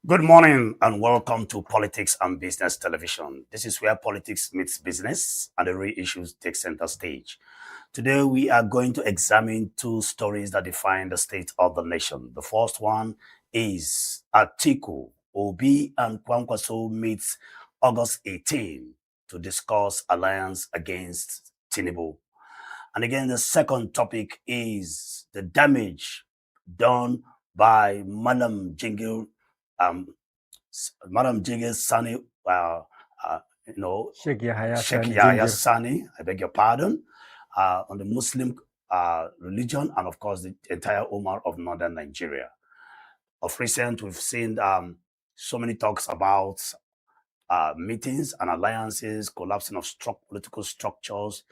Good morning and welcome to Politics and Business Television. This is where politics meets business and the real issues take center stage. Today we are going to examine two stories that define the state of the nation. The first one is Atiku, Obi and Kwankoso meets August 18 to discuss alliance against Tinubu. And again, the second topic is the damage done by um, Madam Jingil Sani, Sheikh Yahya Sheikh Sani Yahya Jingir. Sani, I beg your pardon, on the Muslim religion and, of course, the entire Ummah of northern Nigeria. Of recent, we've seen so many talks about meetings and alliances, collapsing of political structures,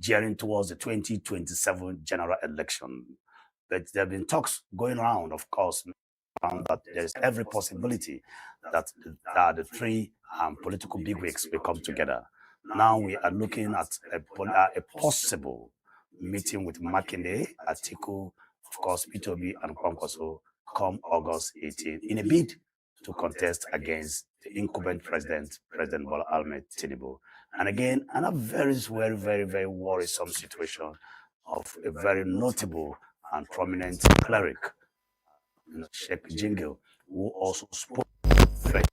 gearing towards the 2027 general election. But there have been talks going around, of course, that there's every possibility that the three political bigwigs will come together. Now we are looking at a possible meeting with Makinde, Atiku, of course, P2B and Kwankoso come August 18 in a bid to contest against the incumbent president, President Bola Ahmed Tinubu. And again, another very worrisome situation of a very notable and prominent cleric, Sheikh Jingle, who also spoke very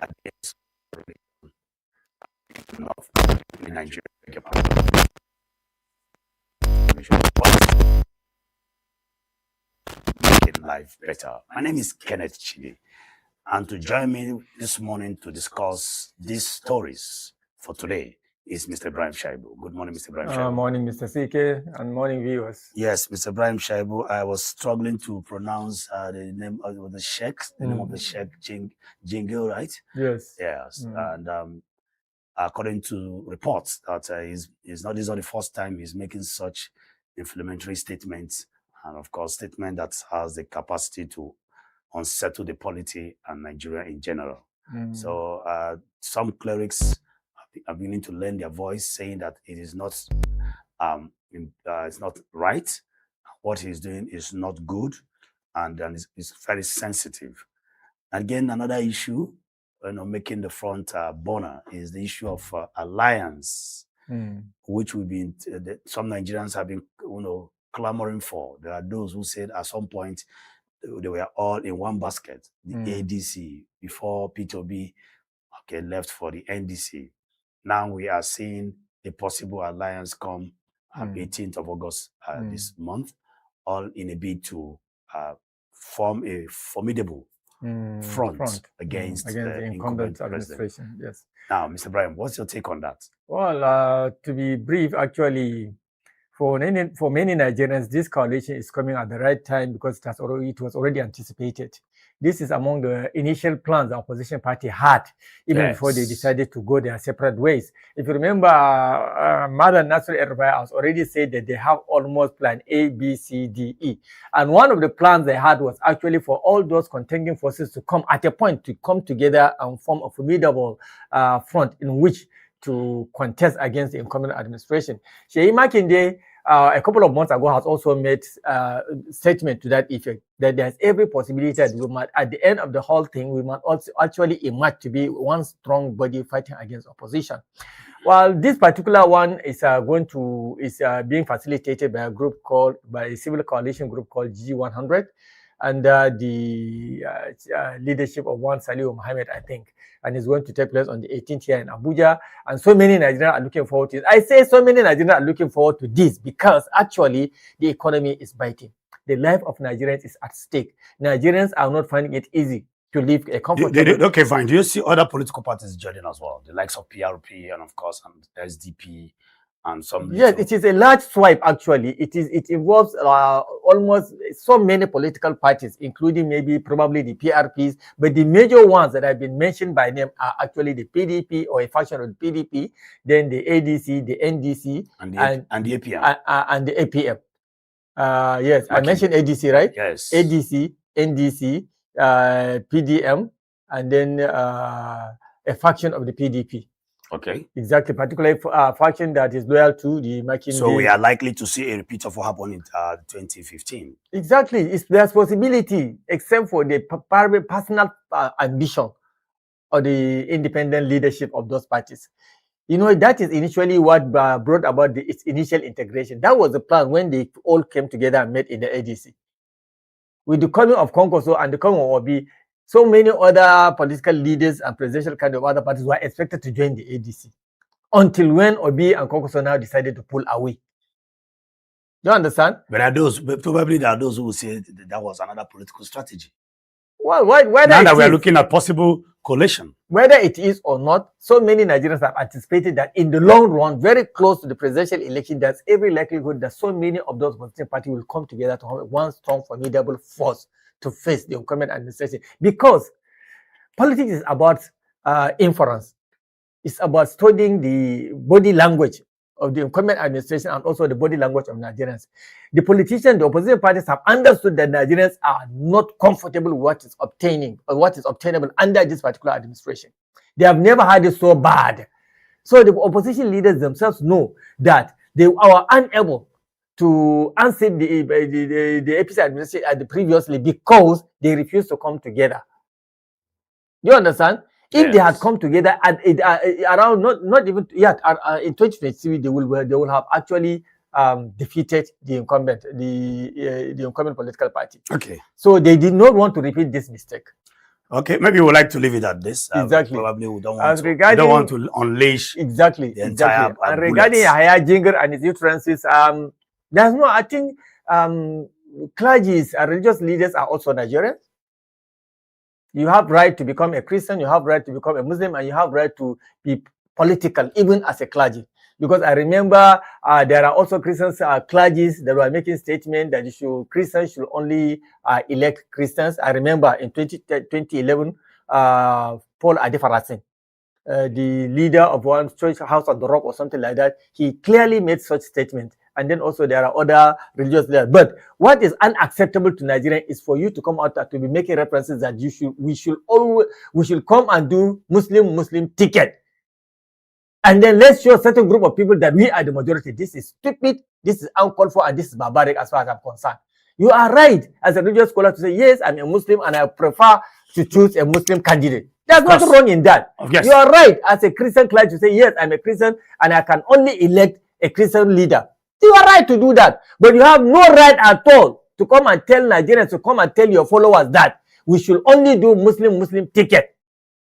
against in Nigeria. Making life better. My name is Kenneth Chidi, and to join me this morning to discuss these stories for today is Mr. Ibrahim Shaibu. Good morning, Mr. Ibrahim Shaibu. Morning, Mr. CK, and morning, viewers. Yes, Mr. Ibrahim Shaibu, I was struggling to pronounce the name of the Sheikh, name of the Sheikh Jingle, right? Yes. Yes, and according to reports that this is not the first time he's making such inflammatory statements, and of course, statement that has the capacity to unsettle the polity and Nigeria in general. So some clerics are beginning to lend their voice, saying that it is not, it's not right. What he's doing is not good, and it's very sensitive. Again, another issue, making the front burner is the issue of alliance, which some Nigerians have been, clamoring for. There are those who said at some point they were all in one basket, the ADC, before P2B left for the NDC. Now we are seeing a possible alliance come 18th of August this month, all in a bid to form a formidable front against the incumbent administration. Yes. Now, Mr. Brian, what's your take on that? Well, to be brief, actually, for many Nigerians, this coalition is coming at the right time because it was already anticipated. This is among the initial plans the opposition party had, even before they decided to go their separate ways. If you remember, Madam Nasir El-Rufai has already said that they have almost plan A, B, C, D, E. And one of the plans they had was actually for all those contending forces to come at a point to come together and form a formidable front in which to contest against the incumbent administration. Sheikh Makinde, a couple of months ago, has also made a statement to that effect, that there's every possibility that we might, at the end of the whole thing, we might also actually emerge to be one strong body fighting against opposition. Well, this particular one is being facilitated by a civil coalition group called G100, under the leadership of one Saliu Mohammed, I think, and it's going to take place on the 18th here in Abuja. And so many Nigerians are looking forward to it. I say so many Nigerians are looking forward to this because actually the economy is biting. The life of Nigerians is at stake. Nigerians are not finding it easy to live a comfortable. Okay, fine. Do you see other political parties joining as well? The likes of PRP and, of course, SDP. And some yes, it is a large swipe actually. It involves almost so many political parties, including probably the PRPs, but the major ones that have been mentioned by name are actually the PDP or a faction of the PDP, then the ADC, the NDC, and the APM. And the APM. Yes, I mentioned ADC, right? Yes. ADC, NDC, PDM, and then a faction of the PDP. Okay. Exactly, particularly faction that is loyal to the Makinde. So we are likely to see a repeat of what happened in 2015. Exactly. There's possibility, except for the personal ambition or the independent leadership of those parties. You know, that is initially what brought about its initial integration. That was the plan when they all came together and met in the ADC. With the coming of Kwankoso and the coming of Obi, so many other political leaders and presidential candidates of other parties were expected to join the ADC. Until when Obi and Kwankoso now decided to pull away. Do you understand? But probably there are those who will say that was another political strategy. Well, whether now that we are looking at possible coalition. Whether it is or not, so many Nigerians have anticipated that in the long run, very close to the presidential election, there's every likelihood that so many of those political parties will come together to have one strong, formidable force to face the incumbent administration. Because politics is about inference. It's about studying the body language of the incumbent administration and also the body language of Nigerians. The politicians, the opposition parties have understood that Nigerians are not comfortable with what is obtaining or what is obtainable under this particular administration. They have never had it so bad. So the opposition leaders themselves know that they are unable to unseat the APC administration previously because they refused to come together. Do you understand? If they had come together at around not even yet in 2023, they will have actually defeated the incumbent political party. Okay. So they did not want to repeat this mistake. Okay, maybe we would like to leave it at this. Exactly. Probably we don't want to unleash the entire. And regarding Yahya Jinger and his utterances, there's no. I think clergies and religious leaders are also Nigerians. You have right to become a Christian, you have right to become a Muslim, and you have right to be political, even as a clergy. Because I remember there are also Christians, clergies that were making statements that Christians should only elect Christians. I remember in 2011, Paul Adefarasin, the leader of one church, House of the Rock or something like that, he clearly made such statements. And then also there are other religious leaders. But what is unacceptable to Nigeria is for you to come out to be making references that we should come and do Muslim ticket. And then let's show a certain group of people that we are the majority. This is stupid, this is uncalled for, and this is barbaric as far as I'm concerned. You are right as a religious scholar to say, yes, I'm a Muslim and I prefer to choose a Muslim candidate. There's nothing wrong in that. You are right as a Christian clergy to say, yes, I'm a Christian and I can only elect a Christian leader. You are right to do that. But you have no right at all to come and tell Nigerians, to come and tell your followers that we should only do Muslim ticket,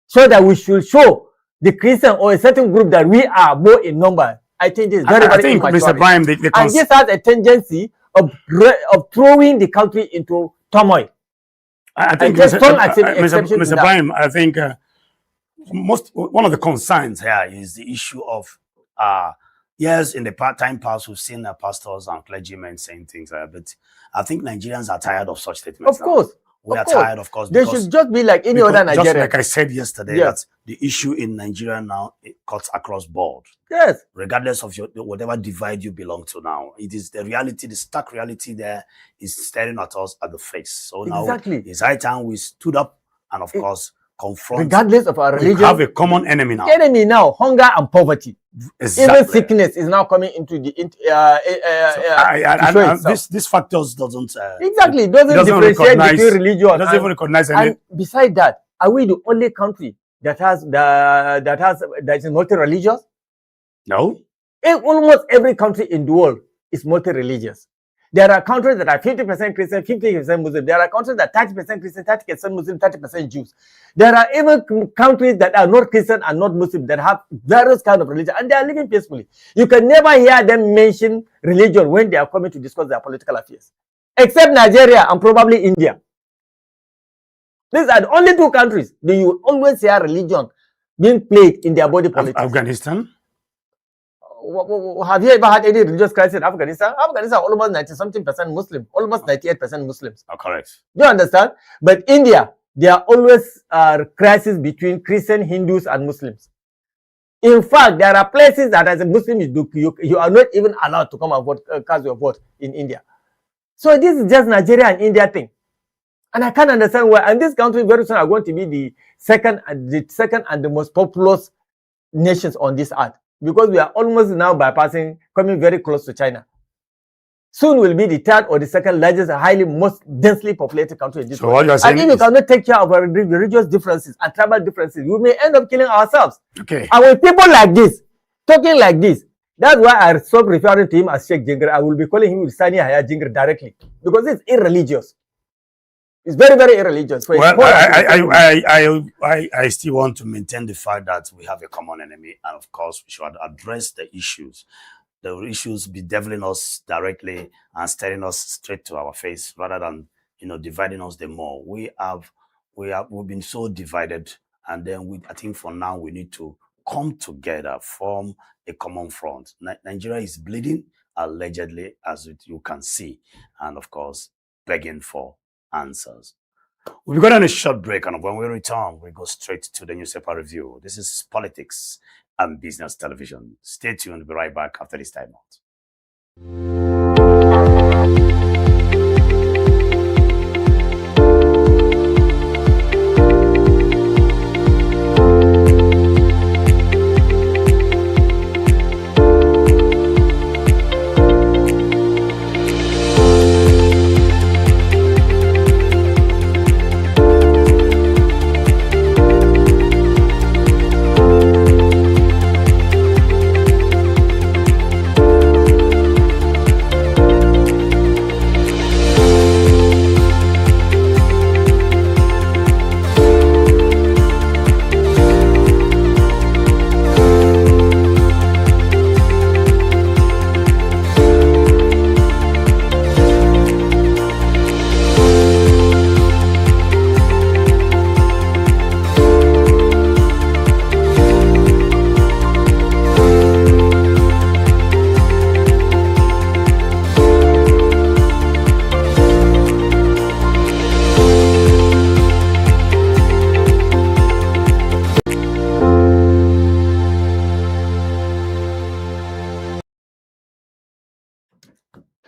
so that we should show the Christian or a certain group that we are more in number. I think this is very immature. Mr. Brian, and this has a tendency of throwing the country into turmoil. I think, Mr. Brian, I think one of the concerns here is the issue of yes, in the time past, we've seen pastors and clergymen saying things like that, but I think Nigerians are tired of such statements. Of course. We are tired, of course. They should just be like any other Nigerian. Just like I said yesterday, that the issue in Nigeria now, it cuts across board. Yes. Regardless of whatever divide you belong to now. It is the reality, the stark reality there is staring at us at the face. So now it's high time we stood up and, of course, confront. Regardless of our religion. We have a common enemy now. Hunger and poverty. Exactly. Even sickness is now coming into the this factors doesn't doesn't differentiate between religion. Doesn't even recognize any. And beside that, are we the only country that is multi-religious? No. Almost every country in the world is multi-religious. There are countries that are 50% Christian, 50% Muslim. There are countries that are 30% Christian, 30% Muslim, 30% Jews. There are even countries that are not Christian and not Muslim that have various kinds of religion, and they are living peacefully. You can never hear them mention religion when they are coming to discuss their political affairs, except Nigeria and probably India. These are the only two countries that you will always hear religion being played in their body politics. Afghanistan? Have you ever had any religious crisis in Afghanistan? Afghanistan are almost 90-something% Muslim, almost 98% Muslims. Oh, correct. Do you understand? But India, there are always crises between Christian, Hindus, and Muslims. In fact, there are places that as a Muslim, you are not even allowed to come and vote, cast your vote in India. So this is just Nigeria and India thing. And I can't understand why. And this country very soon are going to be the second and the most populous nations on this earth, because we are almost now bypassing, coming very close to China. Soon we'll be the third or the second largest, most densely populated country in this world. And if we cannot take care of our religious differences and tribal differences, we may end up killing ourselves. Okay. And with people like this, talking like this, that's why I stop referring to him as Sheikh Jingir. I will be calling him Sani Haya Jingir directly, because it's irreligious. It's very, very irreligious. Well, I still want to maintain the fact that we have a common enemy, and of course, we should address the issues. The issues be deviling us directly and staring us straight to our face, rather than dividing us the more. We've been so divided, and then I think for now we need to come together, form a common front. Nigeria is bleeding, allegedly, as you can see, and of course, begging for answers. We've got on a short break, and when we return, we go straight to the newspaper review. This is Politics and Business Television. Stay tuned. We'll be right back after this time out.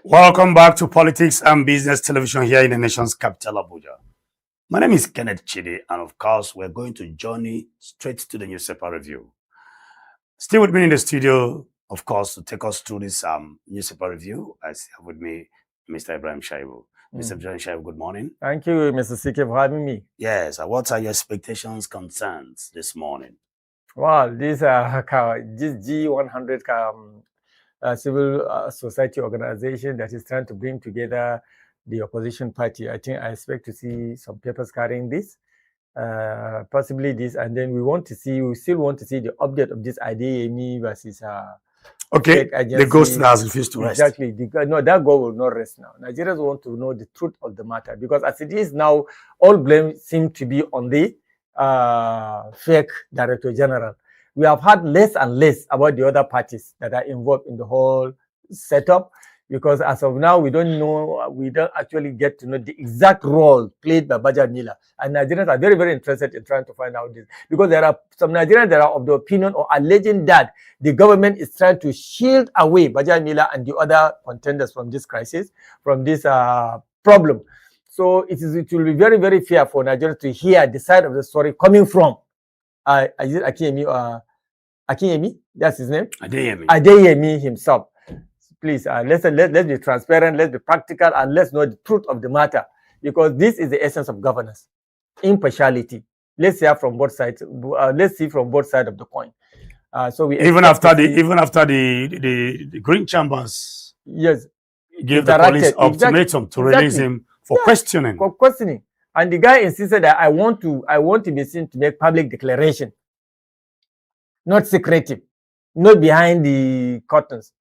Welcome back to Politics and Business Television here in the nation's capital, Abuja. My name is Kenneth Chidi, and of course, we're going to journey straight to the newspaper review. Still with me in the studio, of course, to take us through this newspaper review, I have with me Mr. Ibrahim Shaibu. Mr. Ibrahim Shaibu, good morning. Thank you, Mr. CK, for having me. Yes, what are your expectations, concerns this morning? Well, this G100 civil society organization that is trying to bring together the opposition party. I think I expect to see some papers carrying this, possibly this, and then we still want to see the update of this Adeyemi versus okay, the ghost has refused to rest. Exactly. No, that goal will not rest now. Nigerians want to know the truth of the matter, because as it is now, all blame seems to be on the fake Director General. We have heard less and less about the other parties that are involved in the whole setup, because as of now, we don't actually get to know the exact role played by Baja Mila. And Nigerians are very, very interested in trying to find out this, because there are some Nigerians that are of the opinion or alleging that the government is trying to shield away Baja Mila and the other contenders from this crisis, from this problem. So it will be very, very fair for Nigerians to hear the side of the story coming from Akinyemi, that's his name. Adeyemi himself. Please, let's be transparent, let's be practical, and let's know the truth of the matter, because this is the essence of governance. Impartiality. Let's hear from both sides. Let's see from both sides of the coin. So we even after the green chambers, yes, gave the police ultimatum to release him for questioning. For questioning. And the guy insisted that I want to be seen to make public declaration, not secretive, not behind the curtains.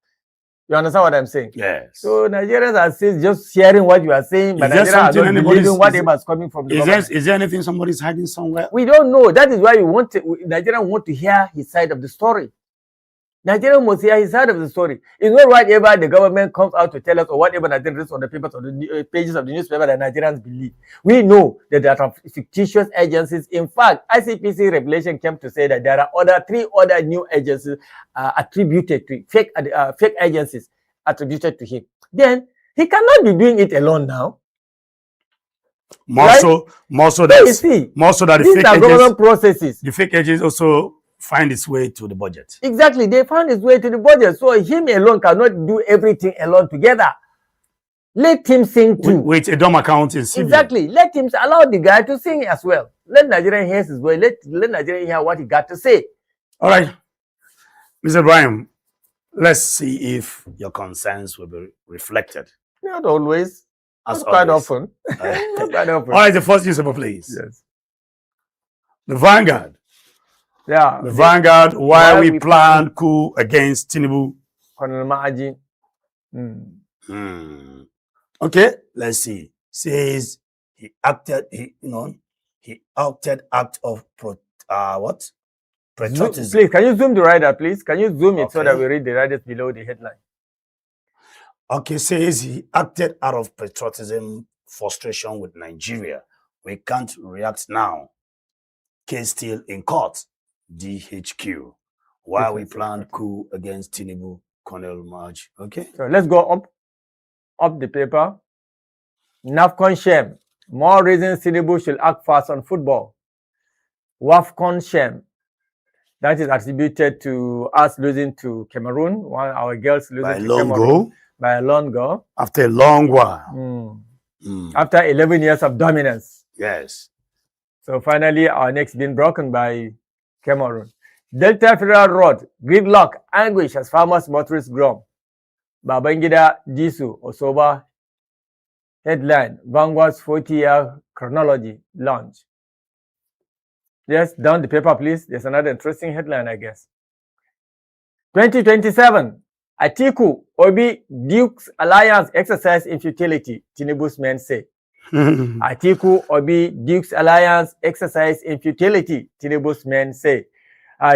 You understand what I'm saying? Yes. So Nigerians are just hearing what you are saying, but Nigerians are not believing whatever is coming from the government. Is there anything somebody's hiding somewhere? We don't know. That is why Nigerians want to hear his side of the story. Nigerians must hear his side of the story. It's not whatever the government comes out to tell us, or whatever Nigerians reads on the papers or the pages of the newspaper that Nigerians believe. We know that there are fictitious agencies. In fact, ICPC revelation came to say that there are three other new agencies attributed to fake agencies attributed to him. Then he cannot be doing it alone now. More so that the fake agents also find its way to the budget. Exactly, they found his way to the budget. So him alone cannot do everything alone together. Let him sing too. With a dumb account in CBN. Exactly. Let him allow the guy to sing as well. Let Nigerian hear his voice. Let Nigerian hear what he got to say. All right. Mr. Ibrahim, let's see if your concerns will be reflected. Not always. As Not quite always. often. Not quite often. All right, the first newspaper, please. Yes. The Vanguard. Yeah. The Vanguard, why we plan coup against Tinubu. Colonel Maaji. Okay, let's see. Says he acted act of patriotism. Please, can you zoom the rider, please? Can you zoom it so that we read the riders below the headline? Okay, says he acted out of patriotism, frustration with Nigeria. We can't react now. Case still in court. DHQ. Why we planned coup against Tinubu, Colonel March. Okay. So let's go up the paper. NAFCON shame. More reasons Tinubu should act fast on football. WAFCON shame. That is attributed to us losing to Cameroon, while our girls losing to Cameroon by a long goal. After a long while. After 11 years of dominance. Yes. So finally, our neck's been broken by Cameroon. Delta Federal Road, gridlock, anguish as farmers motorists grom. Babangida Disu Osoba. Headline, Vanguard's 40-year chronology launch. Yes, down the paper, please. There's another interesting headline, I guess. 2027, Atiku, Obi, Duke's alliance exercise in futility, Tinubu's men say. Atiku, Obi, Duke's alliance exercise in futility, Tinubu's men say.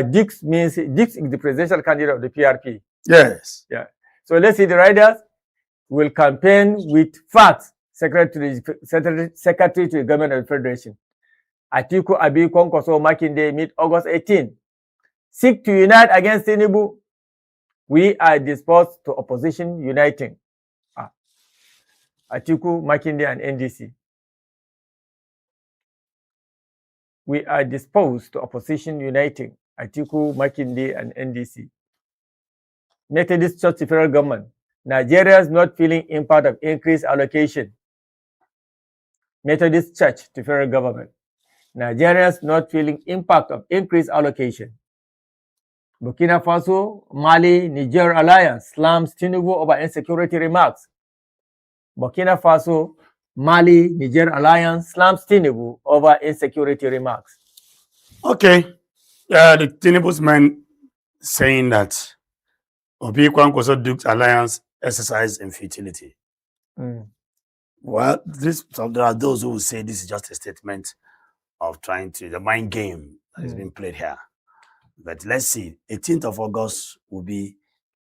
Dukes is the presidential candidate of the PRP. Yes. Yeah. So let's see the riders will campaign with facts. Secretary to the Government of the Federation. Atiku, Abi, Kwankoso, Makinde meet August 18. Seek to unite against Tinubu. We are disposed to opposition uniting. Atiku, Makinde, and NDC. We are disposed to opposition uniting. Atiku, Makinde, and NDC. Methodist Church to federal government. Nigerians not feeling impact of increased allocation. Methodist Church to federal government. Nigerians not feeling impact of increased allocation. Burkina Faso, Mali, Niger alliance slams Tinubu over insecurity remarks. Burkina Faso, Mali, Niger alliance slams Tinubu over insecurity remarks. Okay. The Tinubu's men saying that Obi Kwankoso Duke's alliance exercise in futility. Well, there are those who will say this is just a statement of the mind game that is being played here. But let's see, 18th of August will be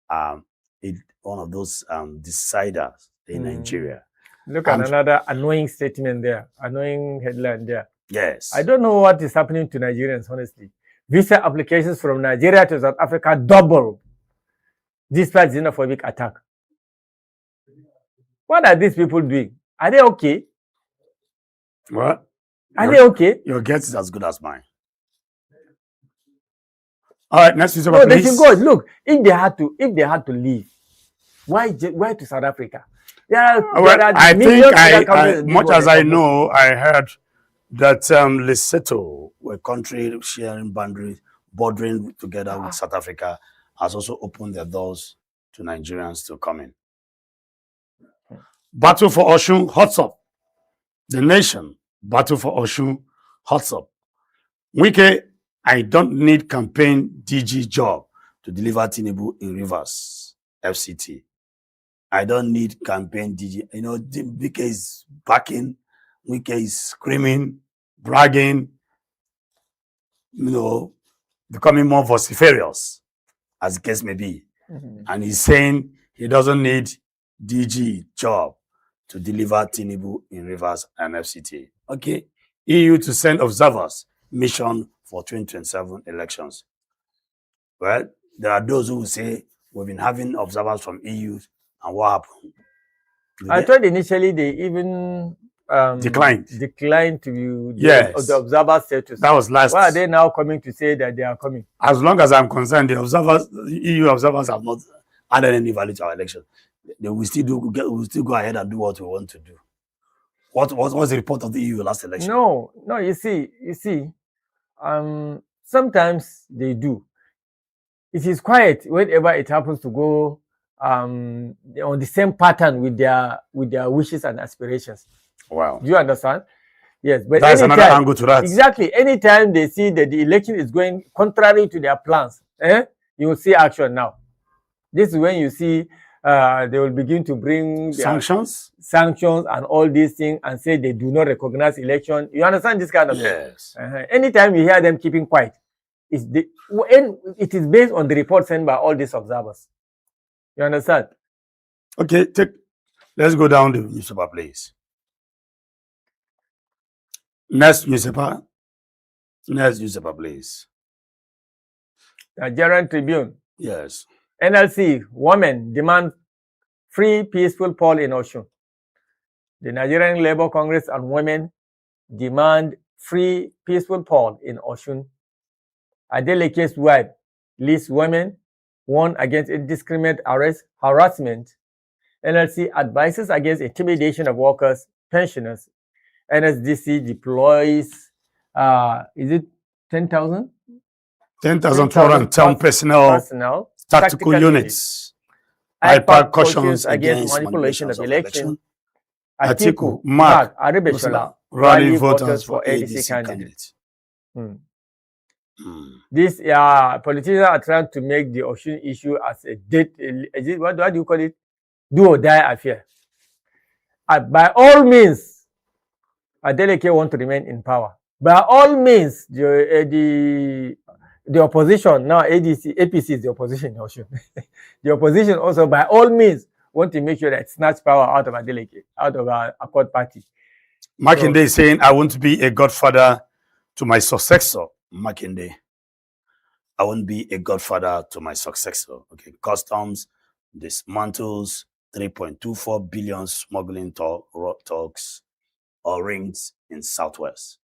one of those deciders in Nigeria. Look at another annoying statement there, annoying headline there. Yes. I don't know what is happening to Nigerians, honestly. Visa applications from Nigeria to South Africa double despite xenophobic attack. What are these people doing? Are they okay? What? Are they okay? Your guess is as good as mine. All right, next newspaper, no, please. They should go. Look, if they had to leave, why to South Africa? I think, much as I know, I heard that Lesotho, a country sharing boundaries, bordering together with South Africa, has also opened their doors to Nigerians to come in. Battle for Osun, hots up. The Nation, battle for Osun, hots up. Wike, I don't need campaign DG job to deliver Tinubu in Rivers, FCT. I don't need campaign DG. You know, Wike is backing, Wike is screaming, bragging, you know, becoming more vociferous, as the case may be. And he's saying he doesn't need DG job to deliver Tinubu in Rivers and FCT. Okay. EU to send observers mission for 2027 elections. Well, there are those who will say we've been having observers from EU, and what happened? I thought initially they even declined to Yes. the observer status. That was last. Why are they now coming to say that they are coming? As long as I'm concerned, the EU observers have not added any value to our election. They will still go ahead and do what we want to do. What was the report of the EU last election? No, you see, sometimes they do. It is quiet whenever it happens to go on the same pattern with their wishes and aspirations. Wow. Do you understand? Yes, but that's another angle to that. Exactly. Anytime they see that the election is going contrary to their plans, you will see action now. This is when you see they will begin to bring sanctions and all these things and say they do not recognize election. You understand this kind of yes. thing? Anytime you hear them keeping quiet, it is based on the report sent by all these observers. You understand? Okay, let's go down the newspaper, please. Next newspaper, please. Nigerian Tribune. Yes. NLC women demand free peaceful poll in Osun. The Nigerian Labour Congress and women demand free peaceful poll in Osun. Adeleke's wife leads women warn against indiscriminate arrest, harassment. NLC advises against intimidation of workers, pensioners. NSDC deploys, is it 10,000? 10,210 personnel, tactical units. IPAC cautions against manipulation of election. Atiku, Mark, Attribution, rally voters for ADC candidates. These politicians are trying to make the Osun issue as a what do you call it? Do or die affair. By all means, Adeleke want to remain in power. By all means, the opposition, now APC is the opposition in Osun. The opposition also, by all means, want to make sure that it snatch power out of Adeleke, out of our Accord party. Makinde is saying, I want to be a godfather to my successor. Makinde, I won't be a godfather to my successor. Okay, customs dismantles 3.24 billion smuggling talks or rings in Southwest.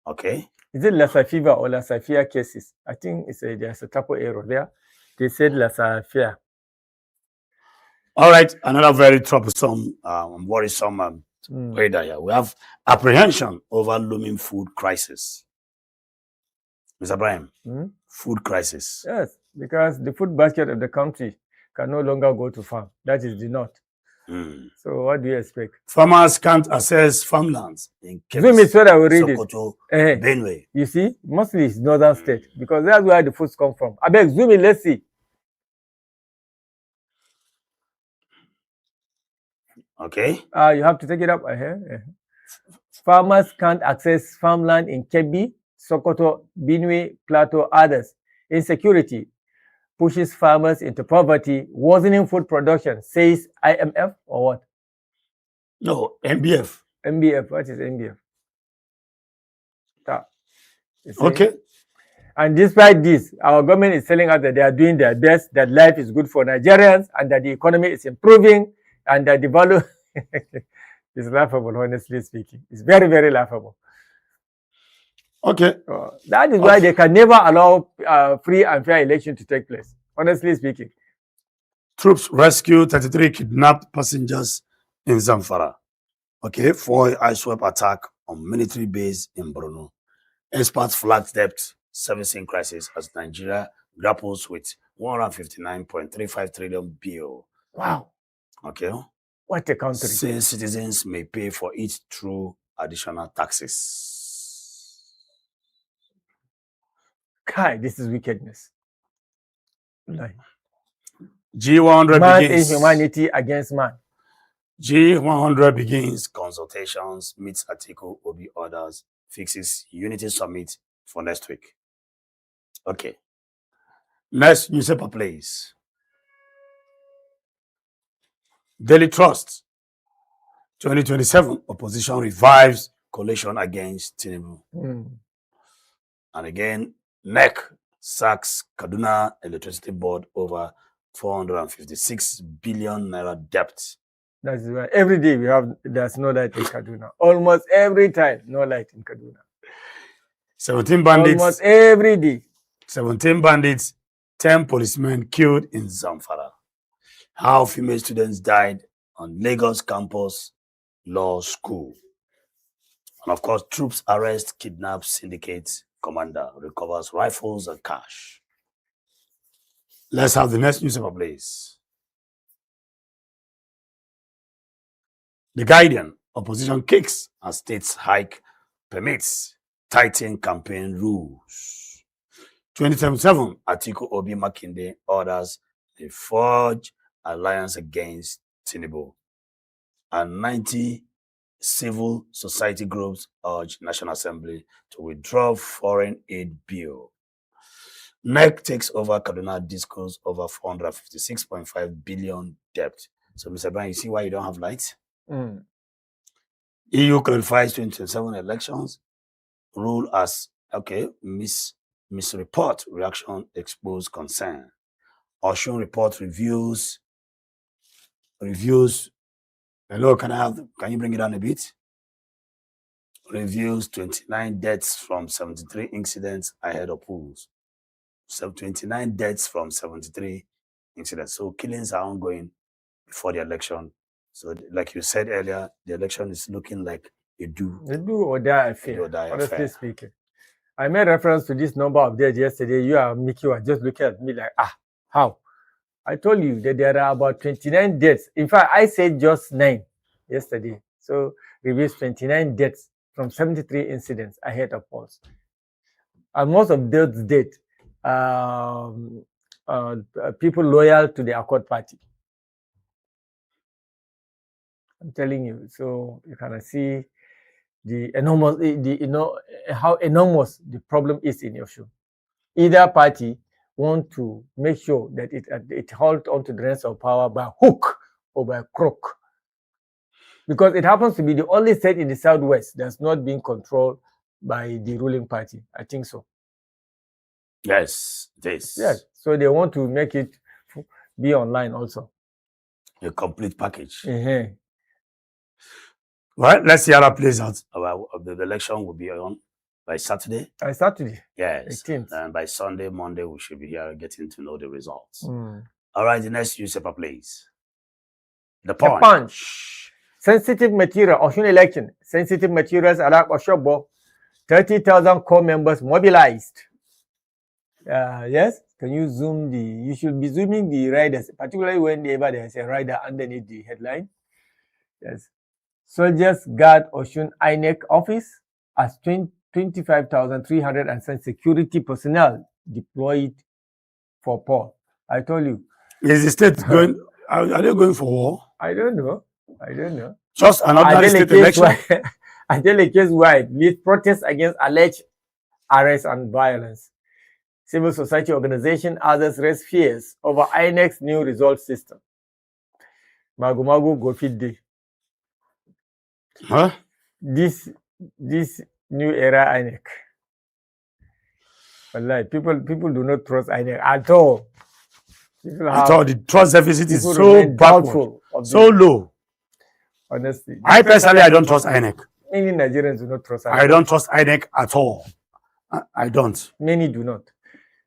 Okay. Is it Lassa fever or Lassa fear cases? I think there's a typo error there. They said Lassa fear. All right, another very troublesome, worrisome radar here. We have apprehension over looming food crisis. Mr. Brian, food crisis. Yes, because the food basket of the country can no longer go to farm. That is the north. So what do you expect? Farmers can't access farmlands in Sokoto, Benue. You see, mostly it's northern state because that's where the foods come from. I beg, zoom in, let's see. Okay. You have to take it up. Farmers can't access farmland in Kebbi, Sokoto, Benue, Plateau, others. Insecurity pushes farmers into poverty, worsening food production, says IMF or what? No, MBF. MBF, what is MBF? Okay. And despite this, our government is telling us that they are doing their best, that life is good for Nigerians, and that the economy is improving, and that the value is laughable, honestly speaking. It's very, very laughable. Okay. That is why they can never allow free and fair election to take place, honestly speaking. Troops rescue 33 kidnapped passengers in Zamfara. Okay, for ISWAP attack on military base in Borno. Experts flag debt servicing crisis as Nigeria grapples with 159.35 trillion bill. Wow. Okay. What a country. Say citizens may pay for it through additional taxes. Kai, this is wickedness. G100 man begins. Inhumanity against man. G100 begins consultations, meets Atiku, Obi orders, fixes Unity Summit for next week. Okay. Next newspaper, please. Daily Trust. 2027, opposition revives coalition against Tinubu. And again, NEC sacks Kaduna Electricity Board over 456 billion naira debt. That's why every day there's no light in Kaduna. Almost every time, no light in Kaduna. 17 bandits. Almost every day. 17 bandits, 10 policemen killed in Zamfara. How female students died on Lagos campus law school. And of course, troops arrest kidnap syndicate commander, recovers rifles and cash. Let's have the next newspaper, please. The Guardian, opposition kicks as states hike permits, tighten campaign rules. 2077, Atiku Obi Makinde orders a forge alliance against Tinubu. And 90 civil society groups urge National Assembly to withdraw foreign aid bill. NEC takes over Kaduna Discos over 456.5 billion debt. So, Mr. Brian, you see why you don't have lights? EU clarifies 2027 elections. Rule as, okay, misreport reaction expose concern. Osun report reviews. Hello, can you bring it down a bit? Reviews 29 deaths from 73 incidents ahead of polls. So 29 deaths from 73 incidents. So killings are ongoing before the election. So like you said earlier, the election is looking like a do or die affair, honestly speaking. I made reference to this number of deaths yesterday. You and Mickey were just looking at me like, how? I told you that there are about 29 deaths. In fact, I said just 9 yesterday. So reviews 29 deaths from 73 incidents ahead of polls. And most of those deaths people loyal to the Accord Party. I'm telling you. So you can see how enormous the problem is in your show. Either party want to make sure that it holds on to the reins of power by hook or by crook. Because it happens to be the only state in the Southwest that's not being controlled by the ruling party. I think so. Yes, this. Yes. So they want to make it be online also. A complete package. Well, let's see how that plays out. The election will be on by Saturday. By Saturday? Yes. 18th. And by Sunday, Monday, we should be here getting to know the results. All right, the next newspaper, please. The Punch. Sensitive material, Osun election. Sensitive materials alak Oshobo. 30,000 core members mobilized. Yes, can you zoom you should be zooming the riders, particularly whenever there's a rider underneath the headline. Yes. Soldiers guard Osun INEC office as 25,300 security personnel deployed for poll. I told you. Is the state going, are they going for war? I don't know. Just another state election? I tell a case wide lead protests against alleged arrest and violence. Civil society organization others raise fears over INEC's new result system. Magu go fit day. Huh? This new era INEC. Wallahi, people do not trust INEC at all. The trust deficit is so backward, so low. Honestly. I personally, I don't trust INEC. Many Nigerians do not trust INEC. I don't trust INEC at all. I don't. Many do not.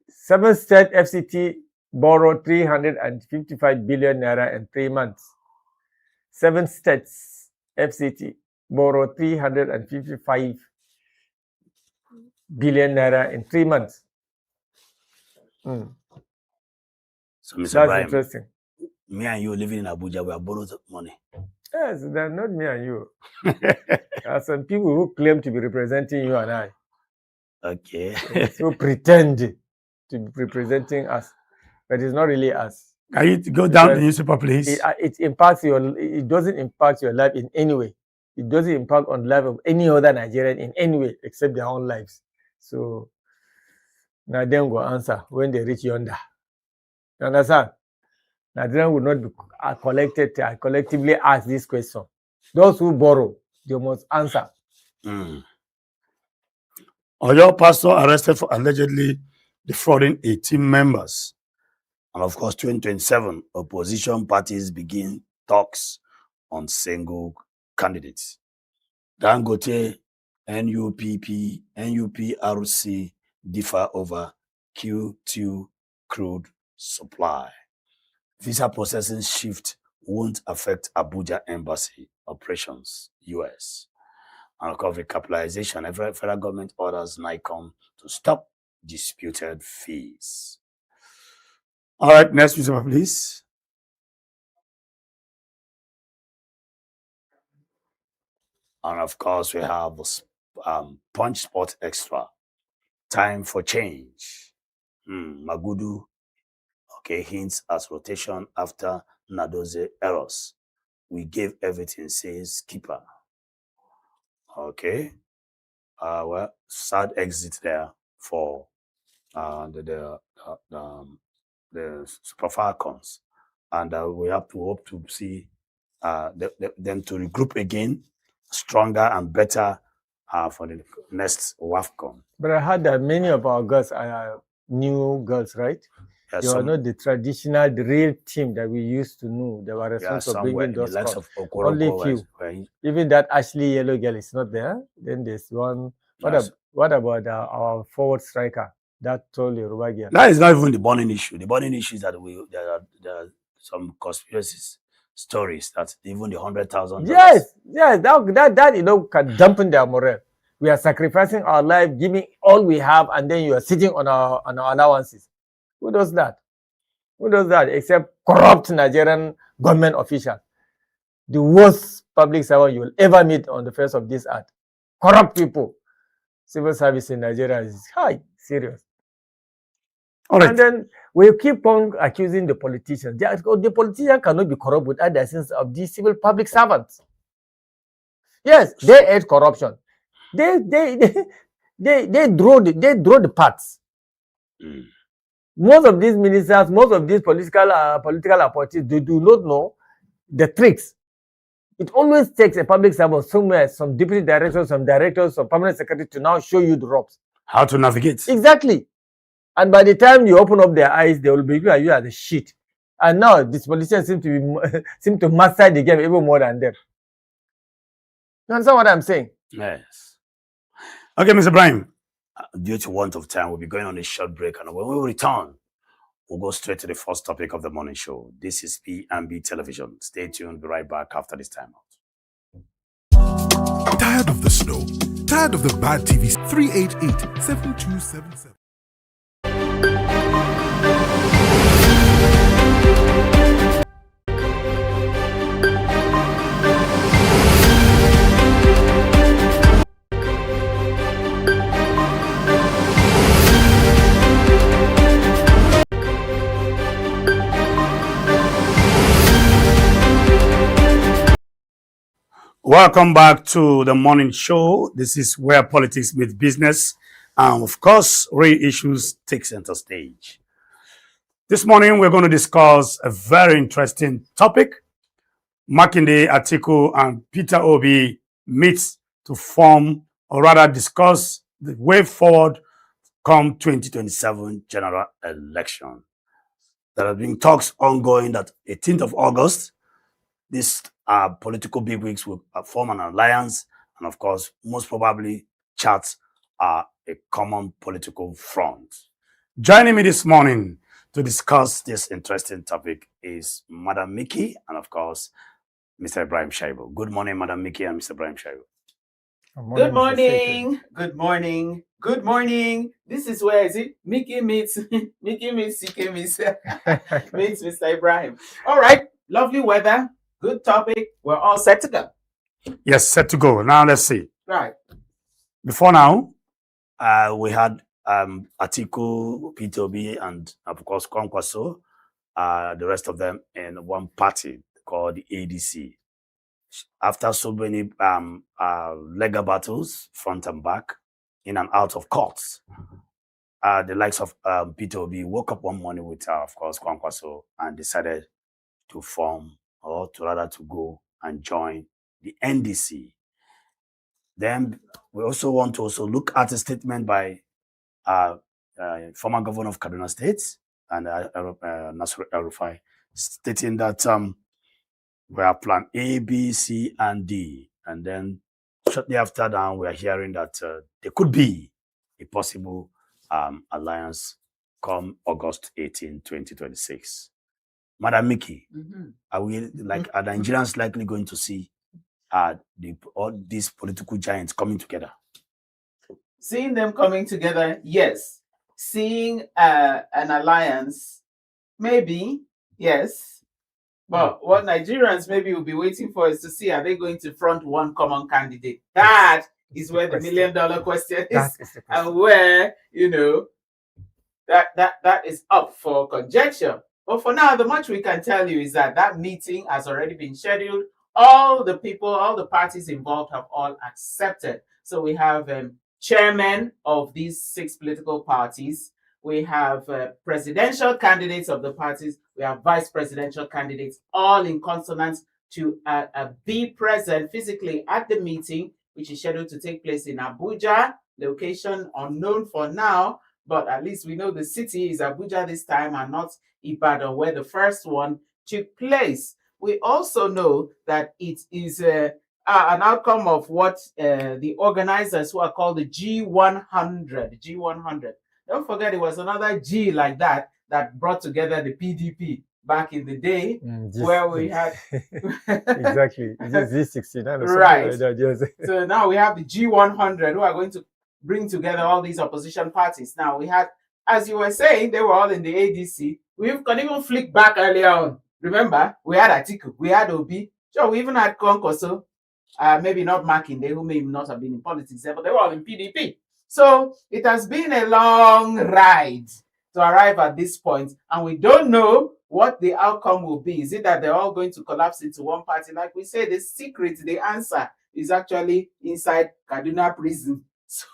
7 state FCT borrowed 355 billion naira in 3 months. 7 states FCT borrowed 355 billion naira in 3 months. So, Mr. That's Brian, interesting. Me and you living in Abuja, we have borrowed money. Yes, they're not me and you. There are some people who claim to be representing you and I. Okay. So pretend to be representing us, but it's not really us. Can you go down the newspaper, please? It doesn't impact your life in any way. It doesn't impact on the life of any other Nigerian in any way except their own lives. So now them go answer when they reach yonder. You understand? Nigerians will not be collectively ask this question. Those who borrow, they must answer. Oyo pastor arrested for allegedly defrauding 18 members. And of course, 2027, opposition parties begin talks on single candidates. Dangote, NUPRC differ over Q2 crude supply. Visa processing shift won't affect Abuja embassy operations, US. And of course, recapitalization, every federal government orders NICOM to stop disputed fees. All right, next newspaper, please. And of course, we have Punch Sport Extra. Time for change. Magudu, okay, hints at rotation after Nadoze errors. We gave everything, says keeper. Okay. Well, sad exit there for the Super Falcons. And we have to hope to see them to regroup again, stronger and better for the next WAFCON. But I heard that many of our girls are new girls, right? Yeah, they are not the traditional, the real team that we used to know. They were responsible for bringing those scores. Only few. Even that Ashley Yellow girl is not there. Then there's one. What about our forward striker? That tall Yoruba girl. That is not even the burning issue. The burning issue is that there are some conspiracies stories that even the $100,000. Yes, that can dampen their morale. We are sacrificing our life, giving all we have, and then you are sitting on our allowances. Who does that? Who does that except corrupt Nigerian government official? The worst public servant you will ever meet on the face of this earth. Corrupt people. Civil service in Nigeria is high, serious. All right. And then we keep on accusing the politicians. The politician cannot be corrupt without the assistance of these civil public servants. Yes, they hate corruption. They draw the paths. Most of these ministers, most of these political appointees, they do not know the tricks. It always takes a public servant somewhere, some deputy directors, some directors, some permanent secretary to now show you the ropes. How to navigate. Exactly. And by the time you open up their eyes, they will be looking at you as a shit. And now these politicians seem to master the game even more than them. You understand what I'm saying? Yes. Okay, Mr. Brahim, due to want of time, we'll be going on a short break. And when we return, we'll go straight to the first topic of the morning show. This is P&B Television. Stay tuned. Be right back after this time out. Tired of the snow? Tired of the bad TV? 388-7277. Welcome back to the morning show. This is where politics meets business, and of course, real issues take center stage. This morning, we're going to discuss a very interesting topic. Makinde, Atiku, and Peter Obi meet to form, or rather discuss the way forward come 2027 general election. There have been talks ongoing that 18th of August, these political bigwigs will form an alliance, and of course, most probably chart a common political front. Joining me this morning to discuss this interesting topic is Madam Mickey and, of course, Mr. Ibrahim Shaibu. Good morning, Madam Mickey and Mr. Ibrahim Shaibu. Good morning. Good morning. Good morning. This is where is it? Mickey meets CK meets meets Mr. Ibrahim. All right. Lovely weather. Good topic. We're all set to go. Yes, set to go. Now let's see. Right. Before now, we had Atiku, Peter Obi, and of course Kwankoso, the rest of them in one party called the ADC. After so many legal battles, front and back, in and out of courts, the likes of Peter Obi woke up one morning with, of course, Kwankoso and decided to form, or to rather to go and join the NDC. Then we also want to also look at a statement by former governor of Kaduna State and Nasir El-Rufai, stating that We have plan A, B, C, and D. And then shortly after that, we are hearing that there could be a possible alliance come August 18, 2026. Madam Mickey, are Nigerians likely going to see all these political giants coming together? Seeing them coming together, yes. Seeing an alliance, maybe, yes. But what Nigerians maybe will be waiting for is to see, are they going to front one common candidate? That is where the $1 million question is. And where, that is up for conjecture. But for now, the much we can tell you is that that meeting has already been scheduled. All the people, all the parties involved have all accepted. So we have chairmen of these 6 political parties. We have presidential candidates of the parties. We have vice presidential candidates, all in consonance to be present physically at the meeting, which is scheduled to take place in Abuja, location unknown for now, but at least we know the city is Abuja this time and not Ibadan, where the first one took place. We also know that it is an outcome of what the organizers, who are called the G100. Don't forget, it was another G like that brought together the PDP back in the day, where we had exactly G69 right. Like that, yes. So now we have the G100 who are going to bring together all these opposition parties. Now we had, as you were saying, they were all in the ADC. We can even flick back earlier on. Remember, we had Atiku, we had Obi, sure, we even had Kwankoso, maybe not Makinde, who may not have been in politics there, but they were all in PDP. So it has been a long ride to arrive at this point, and we don't know what the outcome will be. Is it that they're all going to collapse into one party? Like we say, the secret, the answer is actually inside Kaduna prison. So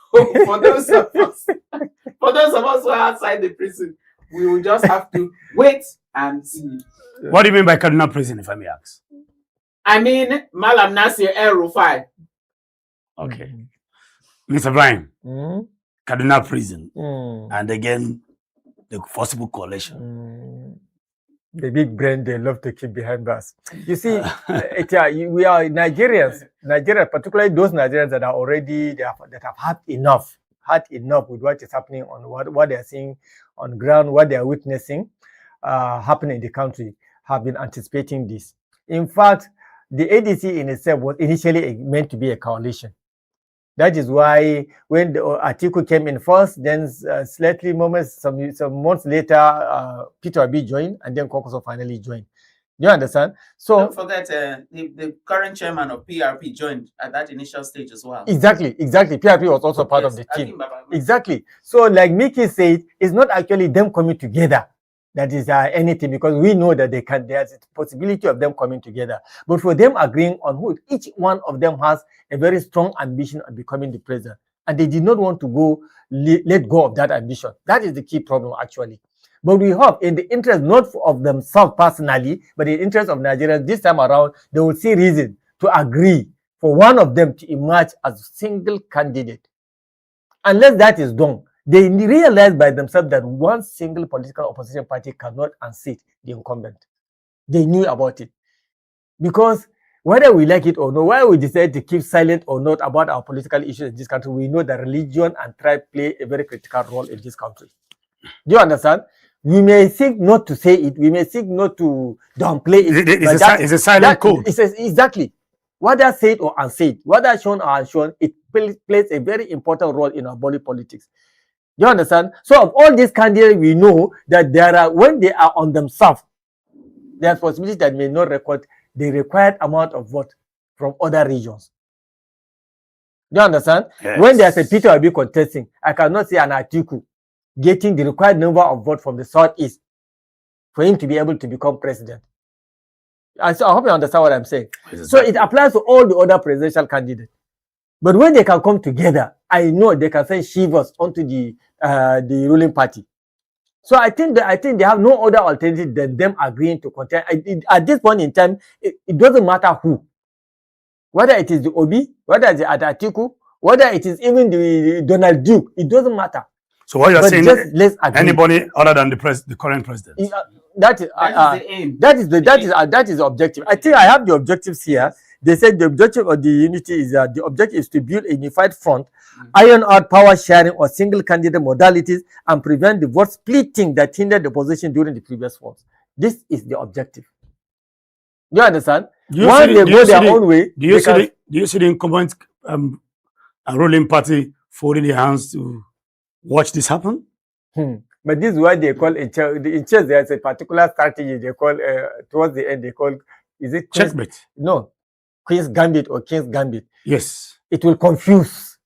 for those of us who are outside the prison, we will just have to wait and see. What do you mean by Kaduna prison, if I may ask? I mean, Malam Nasir El Rufai. Okay. Mr. Brian, Kaduna prison, and again, the possible coalition. The big brain they love to keep behind bars. You see, we are Nigerians, particularly those Nigerians that are already, that have had enough with what is happening on what they are seeing on ground, what they are witnessing happening in the country, have been anticipating this. In fact, the ADC in itself was initially meant to be a coalition. That is why when the Atiku came in first, then slightly some months later, Peter Obi joined, and then Kwankoso finally joined. You understand? So don't forget the current chairman of PRP joined at that initial stage as well. Exactly. PRP was also part of the team. Exactly. So like Mickey said, it's not actually them coming together that is anything, because we know that there's a possibility of them coming together. But for them agreeing on who, each one of them has a very strong ambition of becoming the president. And they did not want to let go of that ambition. That is the key problem, actually. But we hope, in the interest not of themselves personally, but in the interest of Nigerians this time around, they will see reason to agree for one of them to emerge as a single candidate. Unless that is done, they realize by themselves that one single political opposition party cannot unseat the incumbent. They knew about it. Because whether we like it or not, why we decide to keep silent or not about our political issues in this country, we know that religion and tribe play a very critical role in this country. Do you understand? We may seek not to say it, we may seek not to downplay it. It's a silent code. Exactly. Whether said or unsaid, whether shown or unshowed, it plays a very important role in our body politics. You understand? So of all these candidates, we know that there are, when they are on themselves, there are possibilities that may not record the required amount of vote from other regions. You understand? Yes. When there's a Peter Obi contesting, I cannot see an Atiku getting the required number of votes from the southeast for him to be able to become president. And so I hope you understand what I'm saying. Exactly. So it applies to all the other presidential candidates. But when they can come together, I know they can send shivers onto the ruling party. So I think they have no other alternative than them agreeing to contest. At this point in time, it doesn't matter who. Whether it is the Obi, whether it's the Atiku, whether it is even the Donald Duke, it doesn't matter. So what you're saying, let's agree. Anybody other than the current president? that is the aim. that is the objective. I think I have the objectives here. They said the objective of the unity is that the objective is to build a unified front, iron out power sharing or single candidate modalities, and prevent the vote splitting that hindered the opposition during the previous votes. This is the objective. Do you understand? Once they go their own way, do you see the incumbent ruling party folding their hands to watch this happen? But this is what they call in chess. There's a particular strategy they call towards the end. They call, is it checkmate? No, Queen's Gambit or King's Gambit. Yes. It will confuse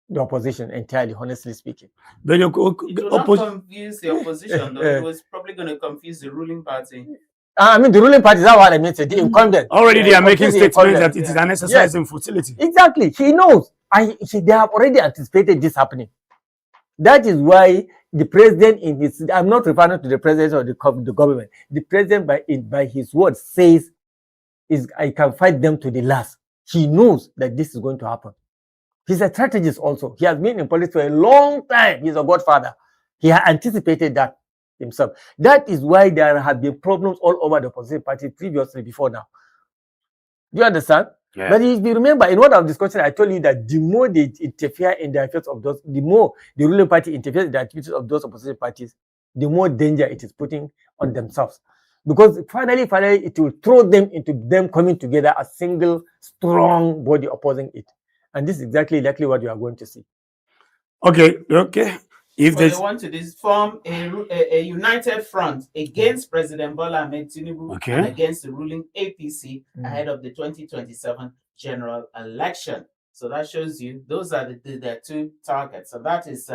the opposition entirely, honestly speaking. But it will not confuse the opposition, though. It was probably going to confuse the ruling party. I mean, the ruling party, is that what I mean? The incumbent. Already they are making statements that it is an exercise in futility. Exactly. He knows. They have already anticipated this happening. That is why the president in his, I'm not referring to the president or the government. The president by his words says, I can fight them to the last. He knows that this is going to happen. He's a strategist also. He has been in politics for a long time. He's a godfather. He has anticipated that himself. That is why there have been problems all over the opposition party previously before now. Do you understand? Yeah. But if you remember, in one of the discussions, I told you that the more they interfere in the affairs of those, the more the ruling party interferes in the activities of those opposition parties, the more danger it is putting on themselves. Because finally, it will throw them into them coming together as single, strong body opposing it. And this is exactly what you are going to see. Okay. If they want to form a united front against President Bola Ahmed Tinubu and against the ruling APC ahead of the 2027 general election. So that shows you those are the two targets. So that is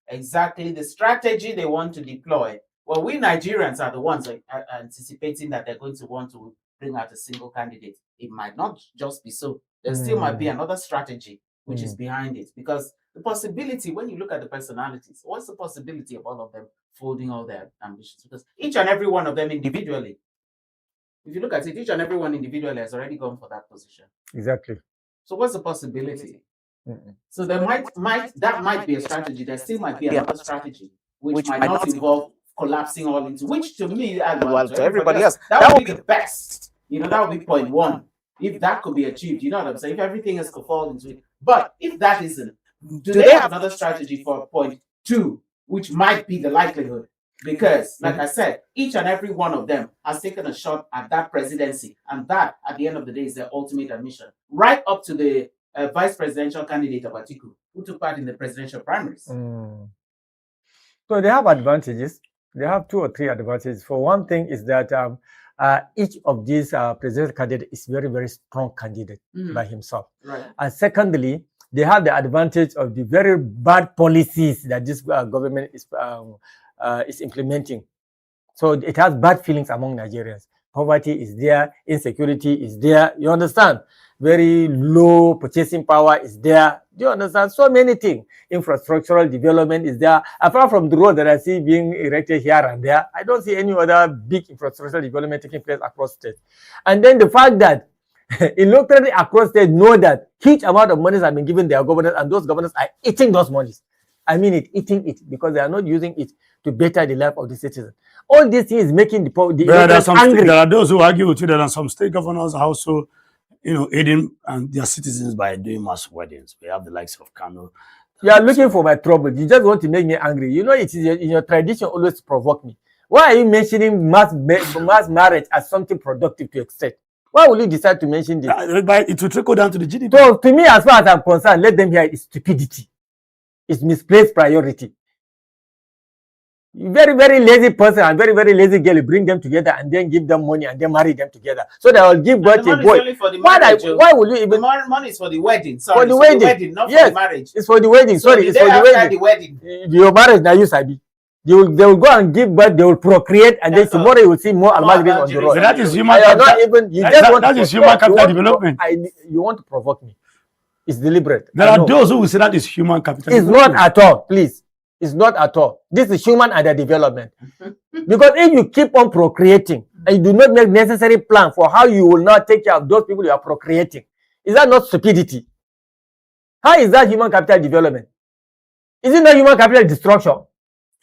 exactly the strategy they want to deploy. Well, we Nigerians are the ones anticipating that they're going to want to bring out a single candidate. It might not just be so. There still might be another strategy which is behind it, because the possibility, when you look at the personalities, what's the possibility of all of them folding all their ambitions? Because each and every one of them individually, if you look at it, each and every one individually has already gone for that position. Exactly. So what's the possibility? So there might be a strategy. There still might be another strategy which might not involve collapsing all into, which to me, as well to everybody else, that would be the best. That would be point one. If that could be achieved, you know what I'm saying? If everything else could fall into it. But if that isn't, do they have another strategy for point two, which might be the likelihood? Because, like I said, each and every one of them has taken a shot at that presidency. And that, at the end of the day, is their ultimate admission. Right up to the vice presidential candidate of Atiku, who took part in the presidential primaries. So they have advantages. They have 2 or 3 advantages. For one thing is that each of these presidential candidates is very, very strong candidate by himself. Right. And secondly, they have the advantage of the very bad policies that this government is implementing. So it has bad feelings among Nigerians. Poverty is there, insecurity is there. You understand? Very low purchasing power is there. Do you understand? So many things. Infrastructural development is there. Apart from the road that I see being erected here and there, I don't see any other big infrastructural development taking place across states. And then the fact that electorate across states know that huge amount of monies have been given their governors, and those governors are eating those monies. I mean eating it, because they are not using it to better the life of the citizens. All these things is making the angry. There are those who argue with you that are some state governors also, aiding their citizens by doing mass weddings. We have the likes of Kano. You are looking for my trouble. You just want to make me angry. It is in your tradition always to provoke me. Why are you mentioning mass marriage as something productive to extent? Why will you decide to mention this? It will trickle down to the GDP. So to me, as far as I'm concerned, let them hear it's stupidity. It's misplaced priority. Very, very lazy person and very, very lazy girl, you bring them together and then give them money and then marry them together. So they will give birth to a boy. Why will you even? The money is for the wedding. Sorry, for the wedding, not for the marriage. It's for the wedding. Sorry, it's for the wedding. Your marriage now, you sabi. They will go and give birth. They will procreate, and then tomorrow you will see more almagrins on the road. But that is human capital. That is human capital development. You want to provoke me? It's deliberate. There are those who will say that is human capital. It's not at all. Please. It's not at all. This is human under development. Because if you keep on procreating and you do not make necessary plan for how you will not take care of those people you are procreating, is that not stupidity? How is that human capital development? Is it not human capital destruction?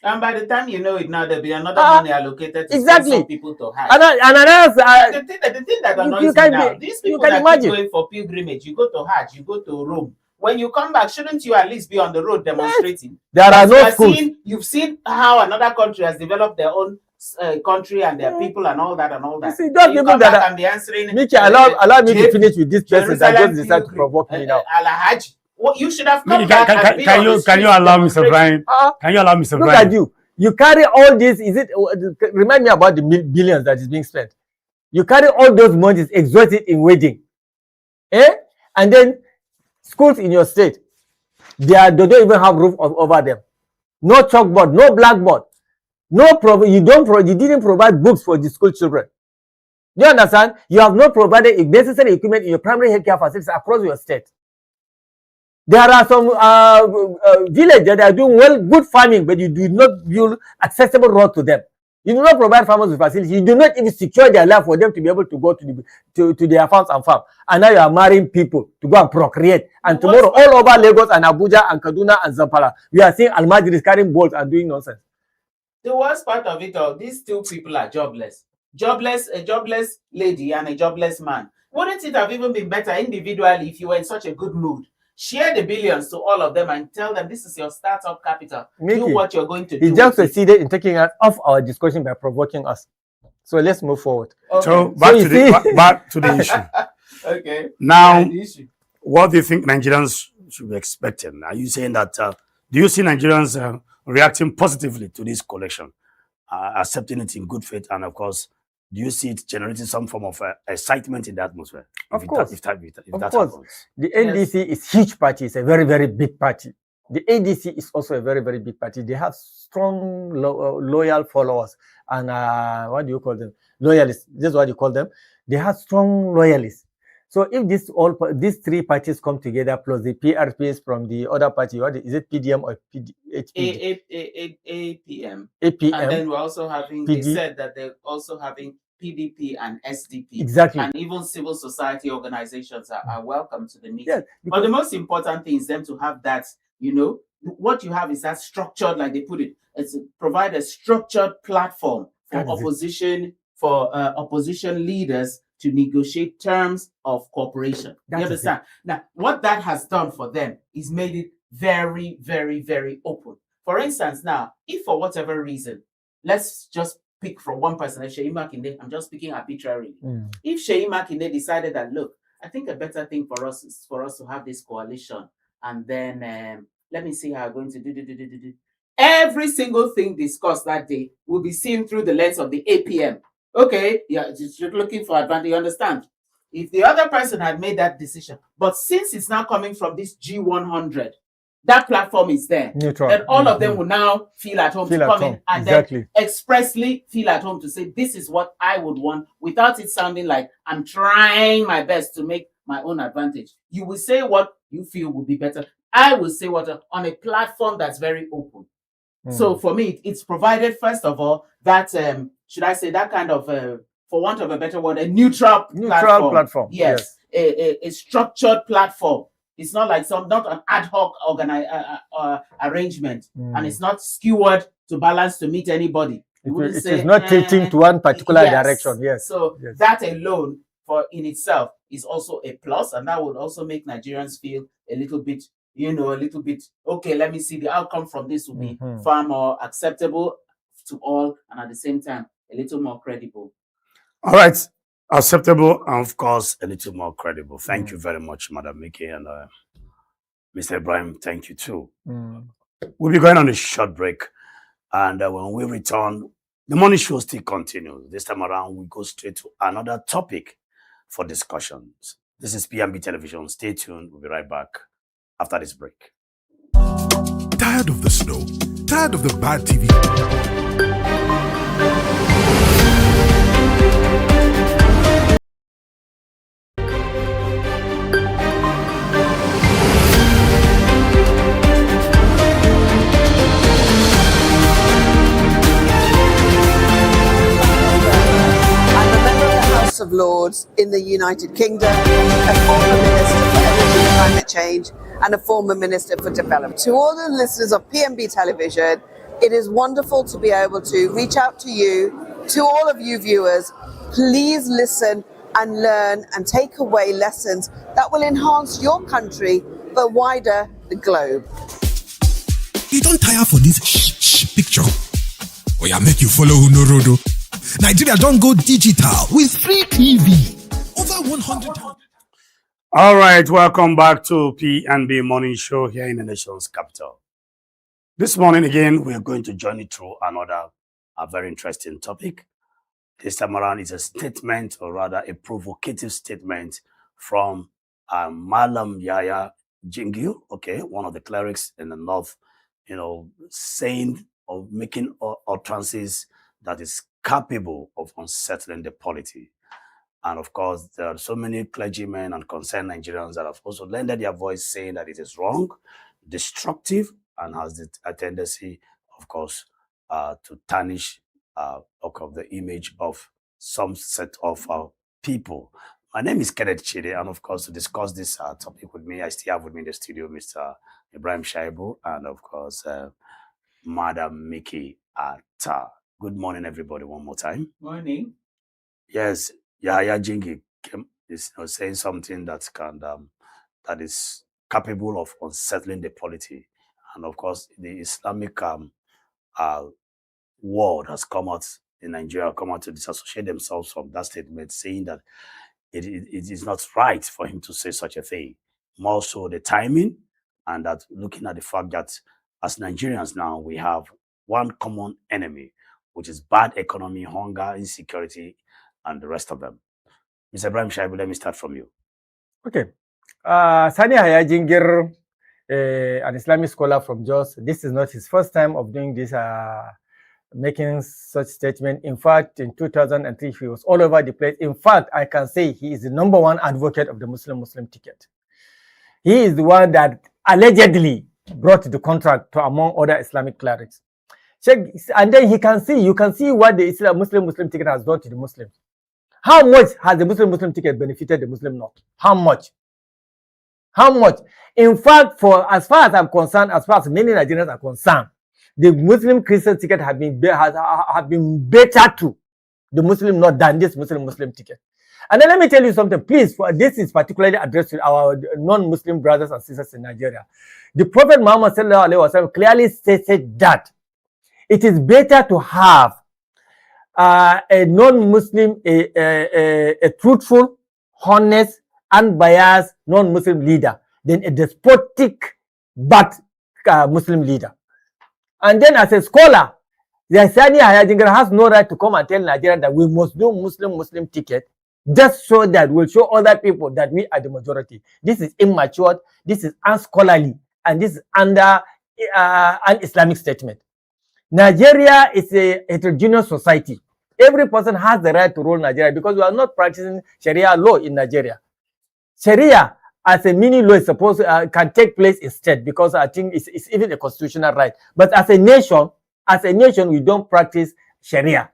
And by the time you know it now, there'll be another money allocated to exactly. send some people to hide. And the thing that annoys me now, these people that keep going for pilgrimage, you go to Hajj, you go to Rome. When you come back, shouldn't you at least be on the road demonstrating? There are no schools. You've seen how another country has developed their own country and their people and all that and all that. You see, those people that are, be answering. Mickey, allow me to finish with this person that just decided to provoke me now. Al-Hajj. Well, you should have come back. Can you allow Mr. Brian? Can you allow Mr. Brian? Look at you. You carry all this. Remind me about the billions that is being spent. You carry all those monies exhausted in wedding, and then schools in your state, they don't even have roof over them. No chalkboard, no blackboard, you didn't provide books for the school children. Do you understand? You have not provided necessary equipment in your primary healthcare facilities across your state. There are some villages that are doing good farming, but you do not build accessible road to them. You do not provide farmers with facilities. You do not even secure their life for them to be able to go to their farms and farm. And now you are marrying people to go and procreate. And tomorrow, all over Lagos and Abuja and Kaduna and Zamfara, we are seeing Almajiris carrying balls and doing nonsense. The worst part of it all, these two people are jobless. A jobless lady and a jobless man. Wouldn't it have even been better individually if you were in such a good mood? Share the billions to all of them and tell them this is your startup capital. Mickey, do what you're going to do. He just succeeded in taking us off our discussion by provoking us. So let's move forward. Okay. So back to the issue. Okay. Now, what do you think Nigerians should be expecting? Are you saying that, do you see Nigerians reacting positively to this collection, accepting it in good faith, and of course, do you see it generating some form of excitement in the atmosphere? Of course. If that happens. The Yes. NDC is a huge party. It's a very, very big party. The ADC is also a very, very big party. They have strong, loyal followers. And what do you call them? Loyalists. This is what you call them. They have strong loyalists. So if these three parties come together, plus the PRPs from the other party, is it PDM or HPD? APM. APM. And then we're also having, PD. they said that they're also having PDP and SDP. Exactly. And even civil society organizations are welcome to the meeting. Yes, but the most important thing is them to have that, what you have is that structured, like they put it, provide a structured platform for opposition leaders to negotiate terms of cooperation. You understand? Now, what that has done for them is made it very, very, very open. For instance, now, if for whatever reason, let's just pick from one person, like Sheyi Makinde, I'm just speaking arbitrarily. If Sheyi Makinde decided that, look, I think a better thing for us is for us to have this coalition, and then let me see how I'm going to do. Every single thing discussed that day will be seen through the lens of the APM. Okay, yeah, you're looking for advantage, you understand? If the other person had made that decision, but since it's now coming from this G100, that platform is there. Neutral. And all of them will now feel at home to come in and exactly. then expressly feel at home to say, this is what I would want, without it sounding like I'm trying my best to make my own advantage. You will say what you feel would be better. I will say what on a platform that's very open. So for me, it's provided, first of all, that, should I say, that kind of, for want of a better word, a neutral platform. Yes. A structured platform. It's not like not an ad hoc arrangement, and it's not skewered to balance to meet anybody. It is not tilting to one particular direction. Yes. So that alone, in itself, is also a plus, and that would also make Nigerians feel a little bit, okay, let me see, the outcome from this will be far more acceptable to all, and at the same time, a little more credible. All right. Acceptable, and of course, a little more credible. Thank you very much, Madam Mickey, and Mr. Ibrahim, thank you too. We'll be going on a short break, and when we return, the morning show still continues. This time around, we go straight to another topic for discussions. This is PMB Television. Stay tuned. We'll be right back after this break. Tired of the snow? Tired of the bad TV? Of Lords in the United Kingdom, a former Minister for Energy and Climate Change, and a former Minister for Development. To all the listeners of PMB Television, It is wonderful to be able to reach out to you, to all of you viewers. Please listen and learn and take away lessons that will enhance your country, but wider the globe. You don't tire for this picture? Oh yeah, make you follow Unorodo. Nigeria don't go digital with free TV. Over 100 times. All right, welcome back to P&B Morning Show here in the nation's capital. This morning again, we are going to journey through another very interesting topic. This time around is a statement, or rather a provocative statement from Malam Yaya Jingil, okay, one of the clerics in the north, saying or making utterances that is capable of unsettling the polity. And of course, there are so many clergymen and concerned Nigerians that have also lended their voice saying that it is wrong, destructive, and has a tendency, of course, to tarnish the image of some set of people. My name is Kenneth Chide, and of course, to discuss this topic with me, I still have with me in the studio Mr. Ibrahim Shaibu, and of course, Madam Mickey Atta. Good morning, everybody, one more time. Morning. Yes, Yahya Jingi is saying something that that is capable of unsettling the polity. And of course, the Islamic world has come out in Nigeria, come out to disassociate themselves from that statement, saying that it is not right for him to say such a thing. More so the timing, and that looking at the fact that as Nigerians now, we have one common enemy, which is bad economy, hunger, insecurity, and the rest of them. Mr. Ibrahim Shaibu, let me start from you. Okay. Sani Hayajingir, an Islamic scholar from Jos, this is not his first time of doing this, making such statement. In fact, in 2003, he was all over the place. In fact, I can say he is the #1 advocate of the Muslim ticket. He is the one that allegedly brought the contract to, among other Islamic clerics. And then you can see what the Muslim ticket has done to the Muslims. How much has the Muslim ticket benefited the Muslim North? How much? How much? In fact, as far as I'm concerned, as far as many Nigerians are concerned, the Muslim Christian ticket have been better to the Muslim North than this Muslim ticket. And then let me tell you something, please. This is particularly addressed to our non-Muslim brothers and sisters in Nigeria. The Prophet Muhammad ﷺ clearly stated that it is better to have a non-Muslim, a truthful, honest, unbiased non-Muslim leader than a despotic but Muslim leader. And then as a scholar, the Sani Hayajingir has no right to come and tell Nigeria that we must do Muslim ticket just so that we'll show other people that we are the majority. This is immature, this is unscholarly, and this is under an Islamic statement. Nigeria is a heterogeneous society. Every person has the right to rule Nigeria because we are not practicing Sharia law in Nigeria. Sharia as a mini law is supposed can take place instead, because I think it's even a constitutional right. But as a nation, we don't practice Sharia.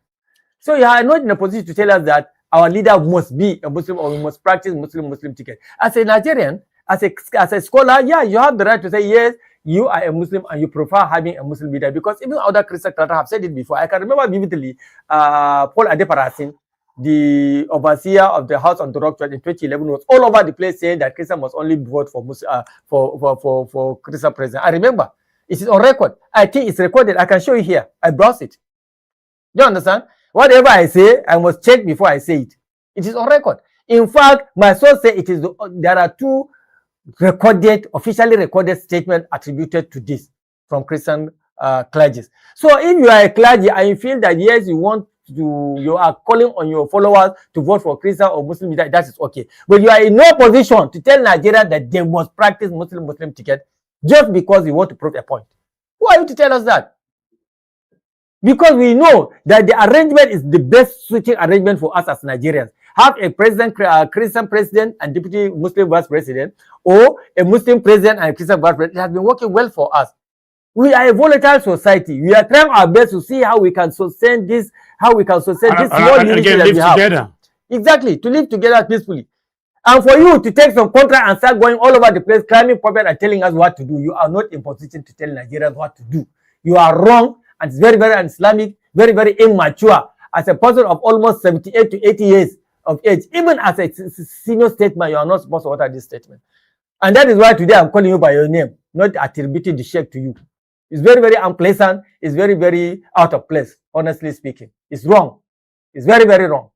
So you are not in a position to tell us that our leader must be a Muslim or we must practice Muslim ticket. As a Nigerian, as a scholar, yeah, you have the right to say, yes, you are a Muslim and you prefer having a Muslim leader, because even other Christian scholars have said it before. I can remember vividly Paul Adeparasin, the overseer of the House on the Rock Church in 2011, was all over the place saying that Christian must only vote for Christian president. I remember. It is on record. I think it's recorded. I can show you here. I browsed it. Do you understand? Whatever I say, I must check before I say it. It is on record. In fact, my source says there are two officially recorded statements attributed to this from Christian clergy. So if you are a clergy and you feel that yes, you are calling on your followers to vote for Christian or Muslim leader, that is okay. But you are in no position to tell Nigeria that they must practice Muslim ticket just because you want to prove a point. Who are you to tell us that? Because we know that the arrangement is the best suiting arrangement for us as Nigerians. Have a Christian president and deputy Muslim vice president, or a Muslim president and a Christian vice president. It has been working well for us. We are a volatile society. We are trying our best to see how we can sustain this, small unity that we have. Together. Exactly, to live together peacefully. And for you to take some contract and start going all over the place, climbing pulpit and telling us what to do, you are not in position to tell Nigerians what to do. You are wrong, and it's very, very un-Islamic, very, very immature. As a person of almost 78 to 80 years of age, even as a senior statesman, you are not supposed to utter this statement. And that is why today I'm calling you by your name, not attributing the sheikh to you. It's very, very unpleasant. It's very, very out of place, honestly speaking. It's wrong. It's very, very wrong.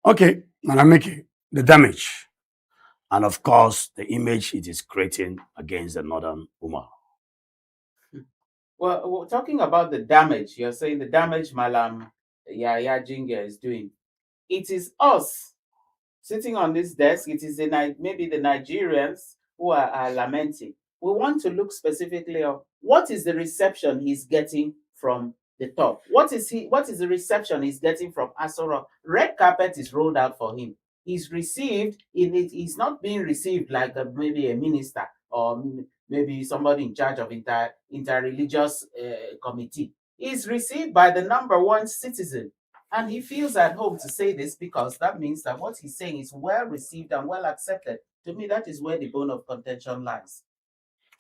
Okay, Madam Mickey, the damage, and of course, the image it is creating against the Northern Ummah. Well, talking about the damage, you're saying the damage Malam Yaya Jinga is doing. It is us sitting on this desk. It is maybe the Nigerians who are lamenting. We want to look specifically at what is the reception he's getting from the top. What is the reception he's getting from Asoro? Red carpet is rolled out for him. He's received in it. He's not being received like maybe a minister or maybe somebody in charge of interreligious committee. He's received by the number one citizen, and he feels at home to say this because that means that what he's saying is well received and well accepted. To me, that is where the bone of contention lies.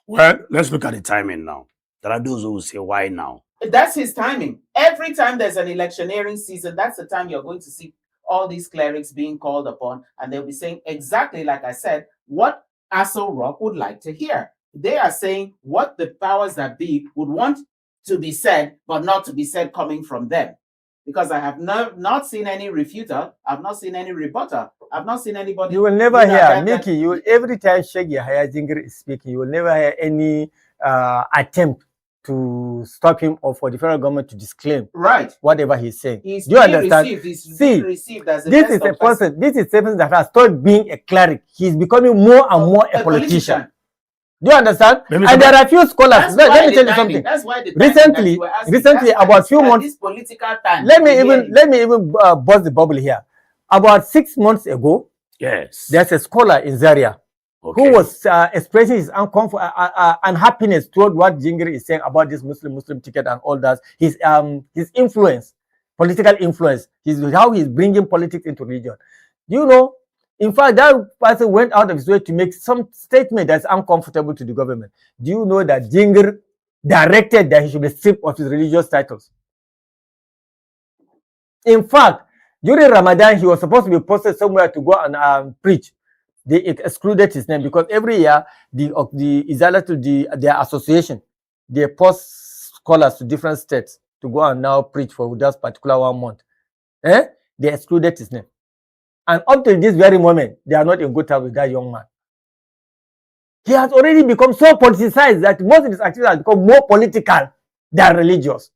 Well, let's look at the timing now. There are those who will say, why now? That's his timing. Every time there's an electioneering season, that's the time you're going to see all these clerics being called upon, and they'll be saying exactly like I said, what Aso Rock would like to hear. They are saying what the powers that be would want to be said, but not to be said coming from them. Because I have not seen any refuter, I've not seen any rebuttal, I've not seen anybody. You will never hear, Mickey, you will, every time Sheikh Yahya Jingir is speaking, you will never hear any attempt to stop him or for the federal government to disclaim whatever he's saying. Do you understand? See, this is a person that has stopped being a cleric. He's becoming more and more a politician. Do you understand? And there are a few scholars. Let me tell you something. That's why recently, about few months. This political time. Let me even bust the bubble here. About 6 months ago, yes, there's a scholar in Zaria who was expressing his unhappiness toward what Jingiri is saying about this Muslim ticket and all that. His influence, political influence, how he's bringing politics into religion. You know, in fact, that person went out of his way to make some statement that's uncomfortable to the government. Do you know that Jingir directed that he should be stripped of his religious titles? In fact, during Ramadan, he was supposed to be posted somewhere to go and preach. They excluded his name because every year their association, they post scholars to different states to go and now preach for that particular 1 month. They excluded his name. And up to this very moment, they are not in good terms with that young man. He has already become so politicized that most of his activities have become more political than religious.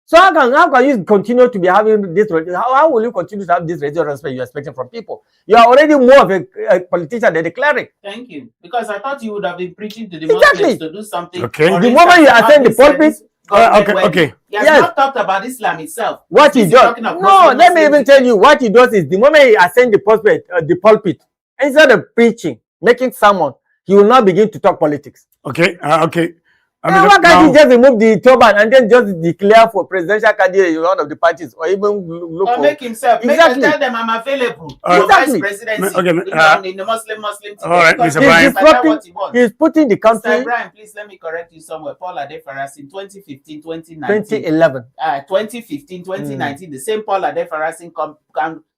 So how can you continue to be having this? How will you continue to have this religious respect you're expecting from people? You are already more of a politician than a cleric. Thank you. Because I thought you would have been preaching to the Muslims to do something. Okay. The moment you ascend the pulpit, okay. He has not talked about Islam itself. What he does? No, let me even tell you what he does is the moment he ascends the pulpit, instead of preaching, making sermon, he will now begin to talk politics. Okay. Okay. Why can't he just remove the turban and then just declare for presidential candidate in one of the parties, or even look for make himself? Exactly. Tell them I'm available. Exactly. Vice presidency in the Muslim thing. All right, Mr. Brian. He's putting the country. Mr. Brian, please let me correct you somewhere. Paul Adefaras in 2015, 2019, 2011, 2015, 2019. The same Paul Adefaras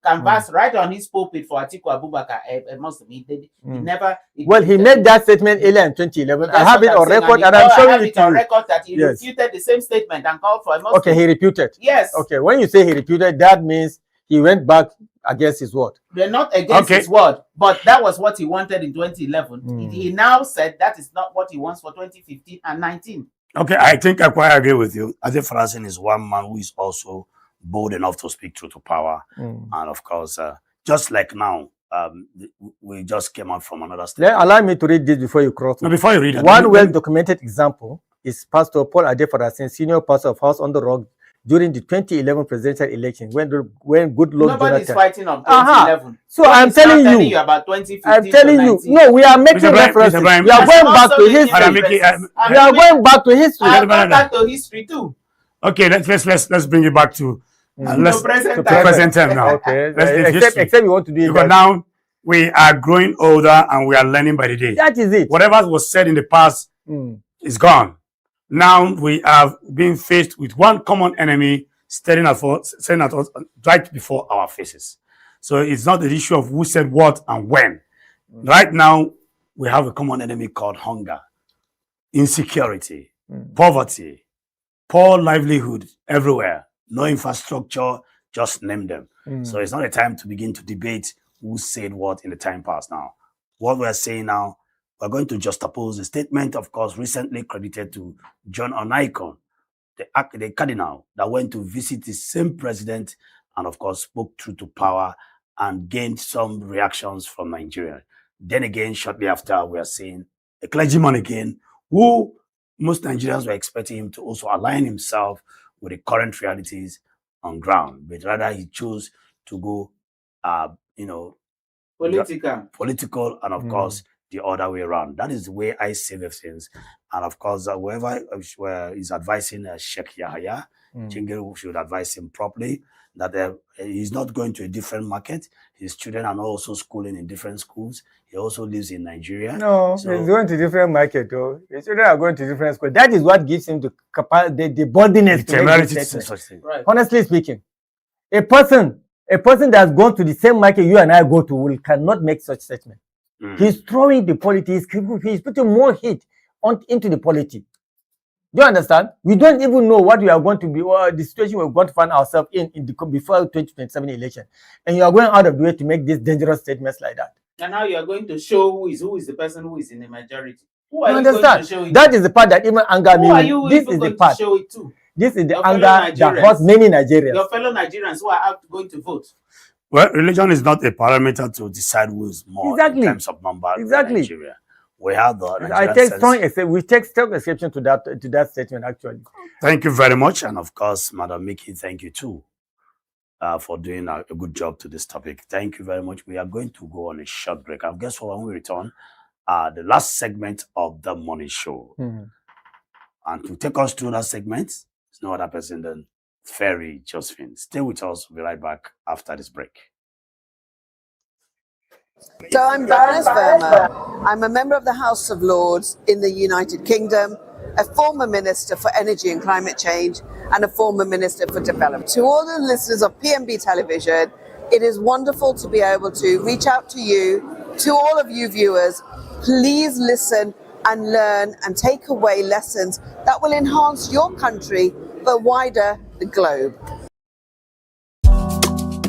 canvassed right on his pulpit for Atiku Abubakar, a Muslim. He never. He made that statement earlier in 2011. I have it on record, and I'm showing it on record that he refuted the same statement and called for a Muslim. Okay, he refuted. Yes. Okay, when you say he refuted, that means he went back against his word. They're not against his word, but that was what he wanted in 2011. He now said that is not what he wants for 2015 and 19. Okay, I think I quite agree with you. Ade Farasin is one man who is also bold enough to speak truth to power. And of course, just like now, we just came out from another state. Allow me to read this before you cross. No, before you read it. One well-documented example is Pastor Paul Adefarasin, senior pastor of House on the Rock, during the 2011 presidential election, when good Lord Nobody's fighting on 2011. So I'm telling you about 2015. I'm telling you, no, we are making references. We are going back to history. We are going back to history. I'm going back to history too. Okay, let's bring it back to present time now. Okay, except you want to do it because now we are growing older and we are learning by the day. That is it. Whatever was said in the past is gone. Now we have been faced with one common enemy staring at us right before our faces. So it's not the issue of who said what and when. Right now, we have a common enemy called hunger, insecurity, poverty, poor livelihood everywhere, no infrastructure, just name them. So it's not a time to begin to debate who said what in the time past now. What we're saying now, we're going to juxtapose the statement, of course, recently credited to John Onaikon, the cardinal that went to visit the same president and, of course, spoke truth to power and gained some reactions from Nigeria. Then again, shortly after, we are seeing a clergyman again who most Nigerians were expecting him to also align himself with the current realities on ground, but rather he chose to go, political, and of course, the other way around. That is the way I see the things. And of course, whoever is advising Sheikh Yahya, Chingere should advise him properly that he's not going to a different market. His children are not also schooling in different schools. He also lives in Nigeria. No, so he's going to different market, though. His children are going to different schools. That is what gives him the boldness to make this statement. Right. Honestly speaking, a person that's gone to the same market you and I go to cannot make such statement. He's throwing the politics. He's putting more heat into the politics. Do you understand? We don't even know what we are going to be, or the situation we're going to find ourselves before 2027 election. And you are going out of the way to make these dangerous statements like that. And now you are going to show who is the person who is in the majority. Who are you you understand? Going to show it that to? is the part that even anger me. Who are you this is the part. To show it to? This is the Your anger that hurts many Nigerians. Your fellow Nigerians who are out going to vote. Well, religion is not a parameter to decide who is more in terms of numbers in Nigeria. We have the we take strong exception to that statement, actually. Thank you very much. And of course, Madam Mickey, thank you too for doing a good job to this topic. Thank you very much. We are going to go on a short break. And guess what? When we return, the last segment of the morning show. And to take us through that segment, there's no other person than Ferry Josephine. Stay with us. We'll be right back after this break. So I'm Baroness Verma. I'm a member of the House of Lords in the United Kingdom, a former Minister for Energy and Climate Change, and a former Minister for Development. To all the listeners of PMB Television, it is wonderful to be able to reach out to you, to all of you viewers. Please listen and learn and take away lessons that will enhance your country, but wider the globe.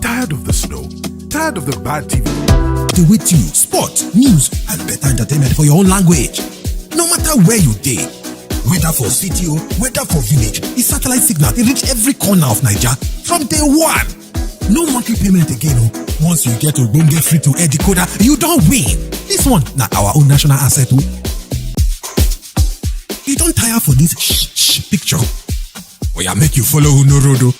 Tired of the snow? Tired of the bad TV? With you, sport, news, and better entertainment for your own language. No matter where you dey, whether for city or whether for village, the satellite signal they reach every corner of Nigeria from day one. No monthly payment again. Once you get to get free to air decoder, you don't win. This one, now our own national asset. You don't tire for this picture? Oh yeah, make you follow Unorodo.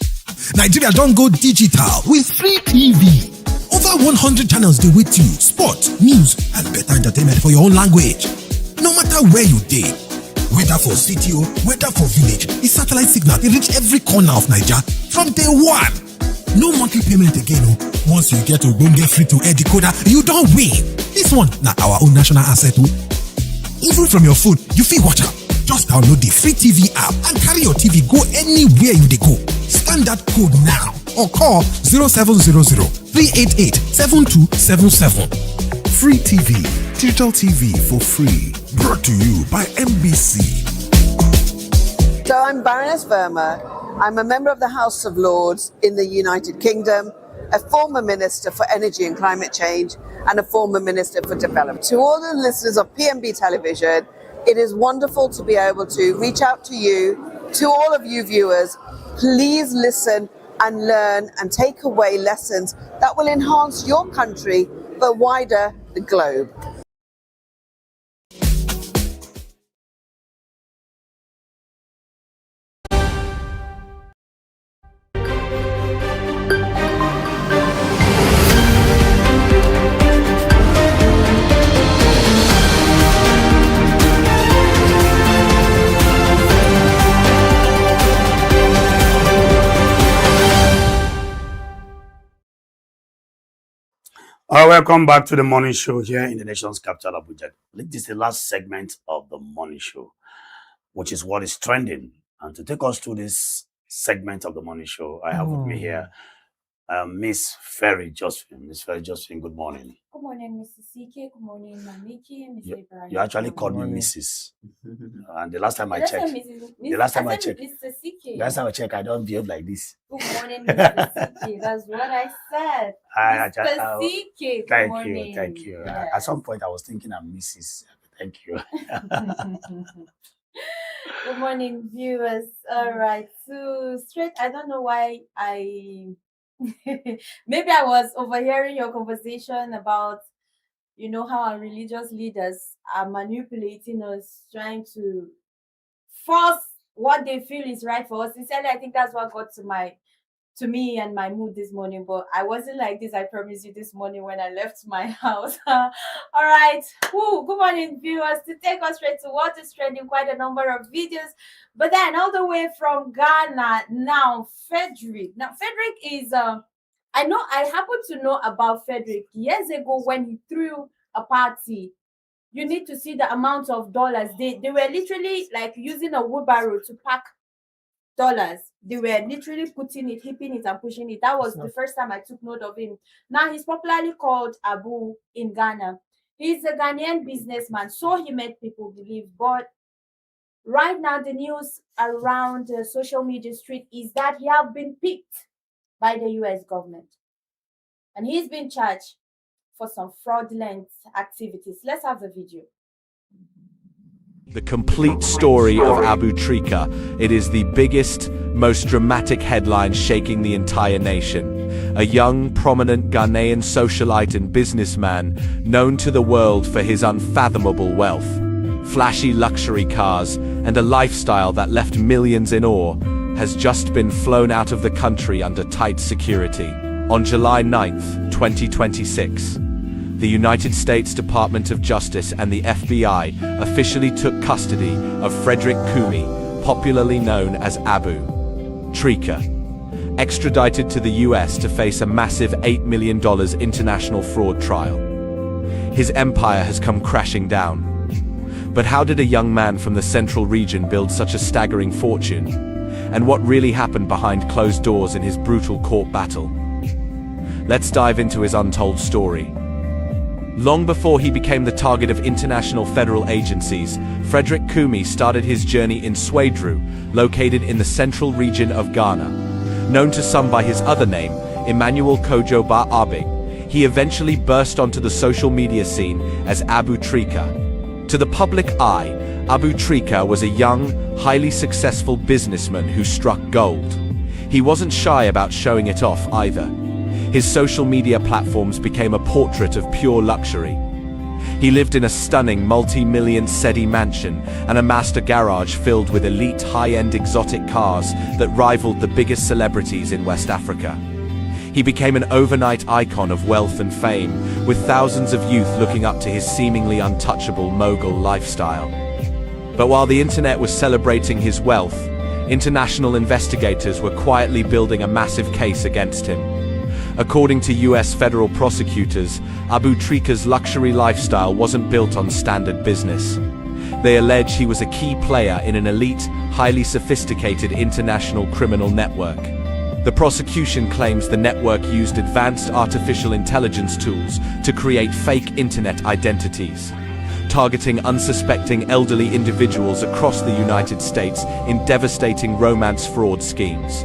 Nigeria don't go digital with free TV. Over 100 channels they with you, sport, news, and better entertainment for your own language. No matter where you dey, whether for city or whether for village, the satellite signal they reach every corner of Nigeria from day one. No monthly payment again. Once you get to get free to air decoder, you don't win. This one, now our own national asset. Even from your phone, you feel watch out. Just download the free TV app and carry your TV go anywhere you dey go. Scan that code now or call 0700-388-7277. Free TV, digital TV for free. Brought to you by MBC. So I'm Baroness Verma. I'm a member of the House of Lords in the United Kingdom, a former Minister for Energy and Climate Change, and a former Minister for Development. To all the listeners of PMB Television, it is wonderful to be able to reach out to you, to all of you viewers. Please listen and learn and take away lessons that will enhance your country, but wider the globe. All right, welcome back to the morning show here in the nation's capital, Abuja. This is the last segment of the morning show. which is what is trending. And to take us through this segment of the morning show, I have with me here Miss Ferry Josephine. Miss Ferry Josephine, good morning. Good morning, Mr. CK. Good morning, Mamiki and Mr. Ibrahim. You actually called me Mrs. And the last time I checked, the last time I checked, Mr. CK. last time I checked, I don't behave like this. Good morning, Mr. CK. That's what I said. Mr. CK. Good morning. Thank you. Yes. At some point, I was thinking I'm Mrs. Thank you. Good morning, viewers. All right. So straight, I don't know why maybe I was overhearing your conversation about, how our religious leaders are manipulating us, trying to force what they feel is right for us. Sincerely, I think that's what got to me and my mood this morning. But I wasn't like this, I promise you, this morning when I left my house. All right. Woo, good morning, viewers. To take us straight to what is trending, quite a number of videos. But then all the way from Ghana, now Frederick. Now, Frederick is I happen to know about Frederick years ago when he threw a party. You need to see the amount of dollars. They were literally like using a wheelbarrow to pack dollars. They were literally putting it, hipping it, and pushing it. That was the first time I took note of him. Now he's popularly called Abu in Ghana. He's a Ghanaian businessman, so he made people believe. But right now, the news around the social media street is that he has been picked by the US government. And he's been charged for some fraudulent activities. Let's have the video. The complete story of Abu Trika. It is the biggest, most dramatic headline shaking the entire nation. A young, prominent Ghanaian socialite and businessman known to the world for his unfathomable wealth, flashy luxury cars, and a lifestyle that left millions in awe, has just been flown out of the country under tight security. On July 9th, 2026, the United States Department of Justice and the FBI officially took custody of Frederick Kumi, popularly known as Abu Trika, extradited to the US to face a massive $8 million international fraud trial. His empire has come crashing down. But how did a young man from the central region build such a staggering fortune? And what really happened behind closed doors in his brutal court battle? Let's dive into his untold story. Long before he became the target of international federal agencies, Frederick Kumi started his journey in Swedru, located in the central region of Ghana. Known to some by his other name, Emmanuel Kojo Ba Abing, he eventually burst onto the social media scene as Abu Trika. To the public eye, Abu Trika was a young, highly successful businessman who struck gold. He wasn't shy about showing it off either. His social media platforms became a portrait of pure luxury. He lived in a stunning multi-million cedi mansion and amassed a garage filled with elite high-end exotic cars that rivaled the biggest celebrities in West Africa. He became an overnight icon of wealth and fame, with thousands of youth looking up to his seemingly untouchable mogul lifestyle. But while the internet was celebrating his wealth, international investigators were quietly building a massive case against him. According to US federal prosecutors, Abu Trika's luxury lifestyle wasn't built on standard business. They allege he was a key player in an elite, highly sophisticated international criminal network. The prosecution claims the network used advanced artificial intelligence tools to create fake internet identities, targeting unsuspecting elderly individuals across the United States in devastating romance fraud schemes.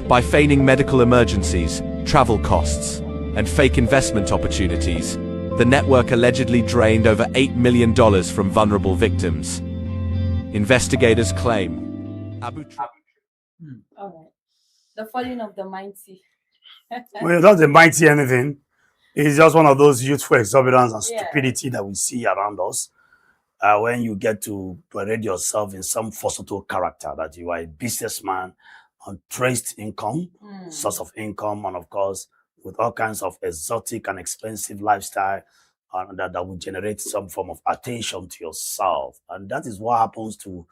By feigning medical emergencies, travel costs, and fake investment opportunities, the network allegedly drained over $8 million from vulnerable victims. Investigators claim Abu Trika. All right. The falling of the mighty. Well, not the mighty anything. It's just one of those youthful exuberance and stupidity that we see around us. When you get to parade yourself in some versatile character, that you are a businessman on traced income, source of income, and of course, with all kinds of exotic and expensive lifestyle that will generate some form of attention to yourself. And that is what happens to,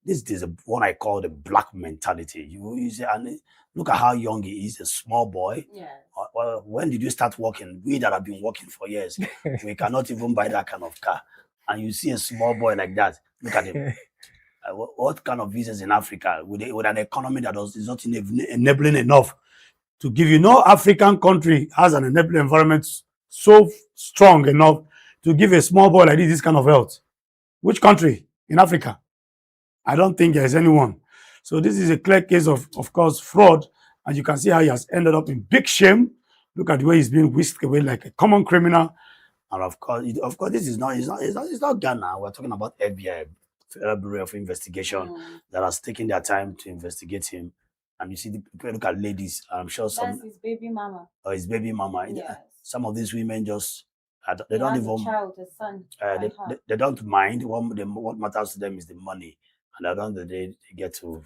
this is what I call the black mentality. You say, and look at how young he is, a small boy. Yes. Well, when did you start working? We that have been working for years, we cannot even buy that kind of car. And you see a small boy like that, look at him. What kind of visas in Africa with an economy that is not enabling enough to give you? No African country has an enabling environment so strong enough to give a small boy like this kind of health. Which country in Africa? I don't think there's anyone. So this is a clear case of course, fraud, and you can see how he has ended up in big shame. Look at the way he's being whisked away like a common criminal. And of course, this is it's not Ghana. We're talking about FBI, Federal Bureau of Investigation, that has taken their time to investigate him. And you see, the people look at ladies. I'm sure some. That's his baby mama. Or his baby mama. Yes. Some of these women just they He don't has even. a child, a son. They don't mind. What matters to them is the money, and at the end of the day, they get to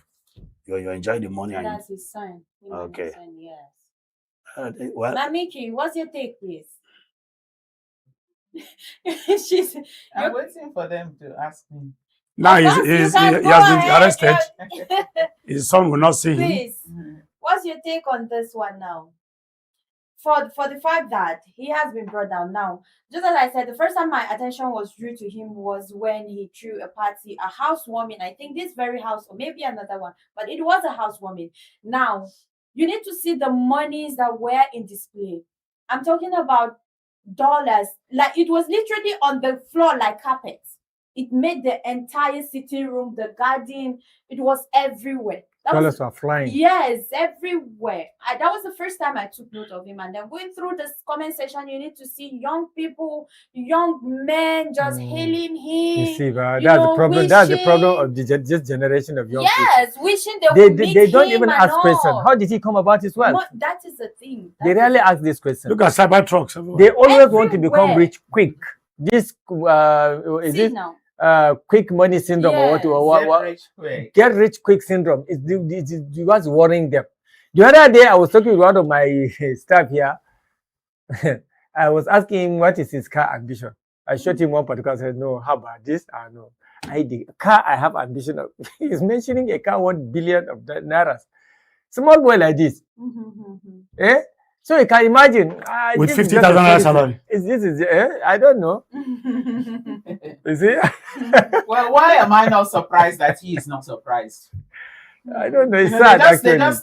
you enjoy the money. So and that's his son. Okay. His son, yes. Well, Namiki, what's your take, please? I'm waiting for them to ask me. now he has been arrested. His son will not see him. Please, what's your take on this one now? For the fact that he has been brought down now, just as I said, the first time my attention was drew to him was when he threw a party, a housewarming. I think this very house, or maybe another one, but it was a housewarming. Now, you need to see the monies that were in display. I'm talking about dollars. Like, it was literally on the floor like carpet. It made the entire sitting room, the garden, it was everywhere. Dollars were flying. Yes, everywhere. That was the first time I took note of him. And then going through this comment section, you need to see young people, young men just hailing him. You see, that's the problem. That's the problem of this generation of young people. Yes, wishing they don't even ask questions. How did he come about his wealth? That is the thing. They rarely ask this question. Look at cyber trucks. They always want to become rich quick. This is it? Now. Quick money syndrome, or what? Get rich quick syndrome. It's what's worrying them. The other day, I was talking with one of my staff here. I was asking him what is his car ambition. I showed him one particular. I said, "No, how about this? No, the car I have ambition of." He's mentioning a car 1 billion of naira. Small boy like this, eh? So you can imagine with 50,000 salary. I don't know. You see? Well, why am I not surprised that he is not surprised? I don't know. It's sad, they just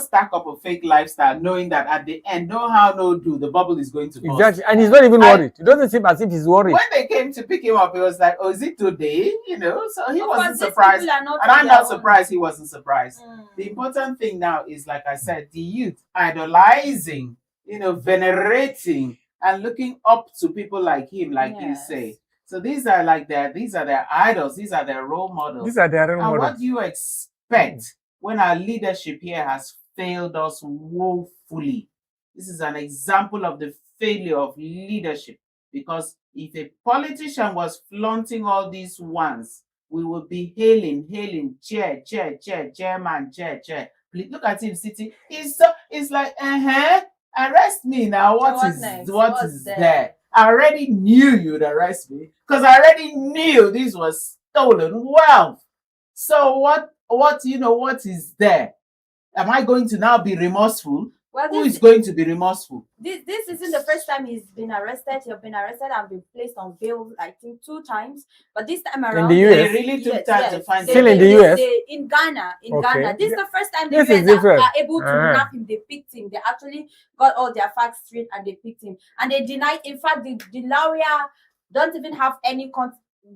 stack up a fake lifestyle, knowing that at the end, no how, no do, the bubble is going to burst. Exactly, and he's not even worried. It doesn't seem as if he's worried. When they came to pick him up, he was like, "Oh, is it today?" So he wasn't surprised, and I'm not surprised he wasn't surprised. The important thing now is, like I said, the youth idolizing, venerating, and looking up to people like him, like you say. So these are their idols. These are their role models. These are their role models. And what do you expect when our leadership here has failed us woefully? This is an example of the failure of leadership, because if a politician was flaunting all these ones, we would be hailing, chair, chairman, chair. Please look at him sitting. It's like, arrest me now. What is there? I already knew you'd arrest me, because I already knew this was stolen wealth. So what is there? Am I going to now be remorseful? Well, who is going to be remorseful? This isn't the first time he's been arrested. He's been arrested and been placed on bail, I think, 2 times. But this time around, in the US, they really took time to find him. Still in the US? In Ghana. Okay. This is the first time the This US is different. are able to kidnap him. They picked him. They actually got all their facts straight and they picked him. And they denied, in fact, the lawyer don't even have any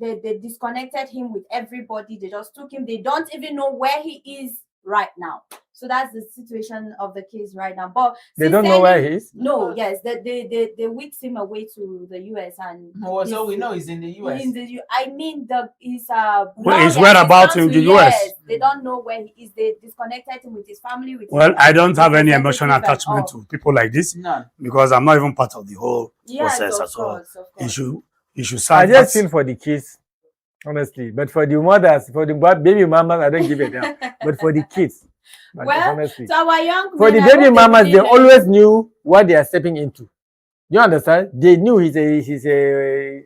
they disconnected him with everybody. They just took him. They don't even know where he is right now. So that's the situation of the case right now. But they don't know where he is. No, yes, they whisked him away to the US, and so we know he's in the US. I mean, his whereabouts in the US. Yes, they don't know where he is. They disconnected him with his family. I don't have any emotional attachment to people like this. None. Because I'm not even part of the whole process of at all. course. You should I just feel for the kids, honestly. But for the mothers, for the baby mamas, I don't give a damn. But for the kids, honestly, so our young for the baby mamas, they always knew what they are stepping into. You understand? They knew he's a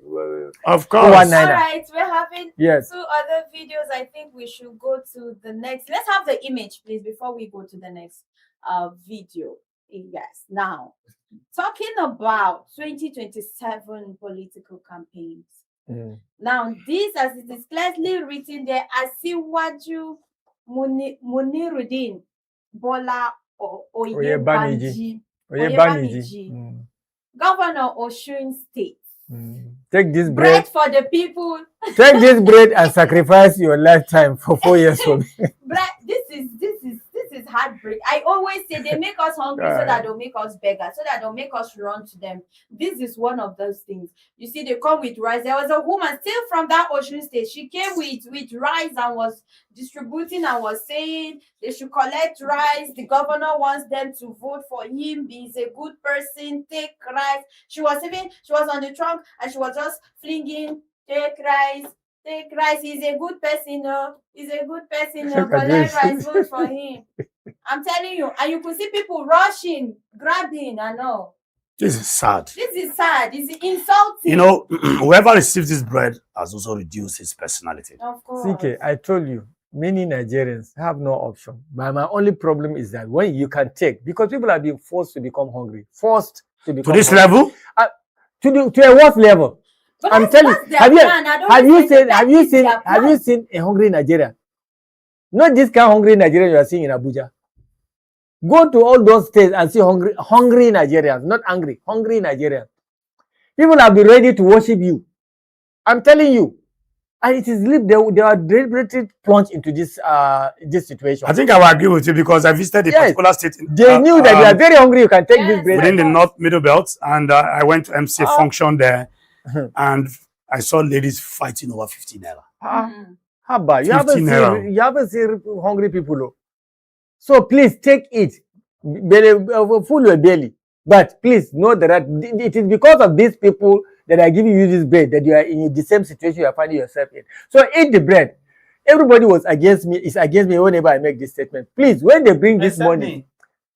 of course. All right, we're having 2 Yes. other videos. I think we should go to the next. Let's have the image, please, before we go to the next video. Yes. Now, talking about 2027 political campaigns, Now, this, as it is clearly written there, Asiwaju Muniruddin Bola Oyebamiji, Governor Osun State. Take this bread for the people. Take this bread and sacrifice your lifetime for 4 years for me. Bread, this is heartbreak. I always say they make us hungry so that they'll make us beggars, so that they'll make us run to them. This is one of those things. You see, they come with rice. There was a woman still from that Osun State. She came with rice and was distributing and was saying they should collect rice. The governor wants them to vote for him. He's a good person. Take rice. She was on the trunk and she was just flinging, take rice. Take rice. He's a good person. He's a good person. Collect rice, vote for him. I'm telling you, and you could see people rushing, grabbing, and all. This is sad. This is sad. It's insulting. You know, whoever receives this bread has also reduced his personality. Of course. CK, I told you, many Nigerians have no option. But my only problem is that when you can take, because people are being forced to become hungry, to this level, to a worse level. But I'm telling you, have you seen a hungry Nigerian? Not this kind of hungry Nigerian you are seeing in Abuja. Go to all those states and see hungry Nigerians, not angry, hungry Nigerians. People have been ready to worship you. I'm telling you. And it is they are deliberately plunged into this situation. I think I will agree with you because I visited a particular state. They knew that you are very hungry. You can take this bread within the North Middle Belt, and I went to MC function there, and I saw ladies fighting over 15 naira. How about you haven't seen hungry people, though. So please take it, full your belly. But please know that it is because of these people that are giving you this bread that you are in the same situation you are finding yourself in. So eat the bread. Everybody was against me, is against me whenever I make this statement. Please, when they bring this money,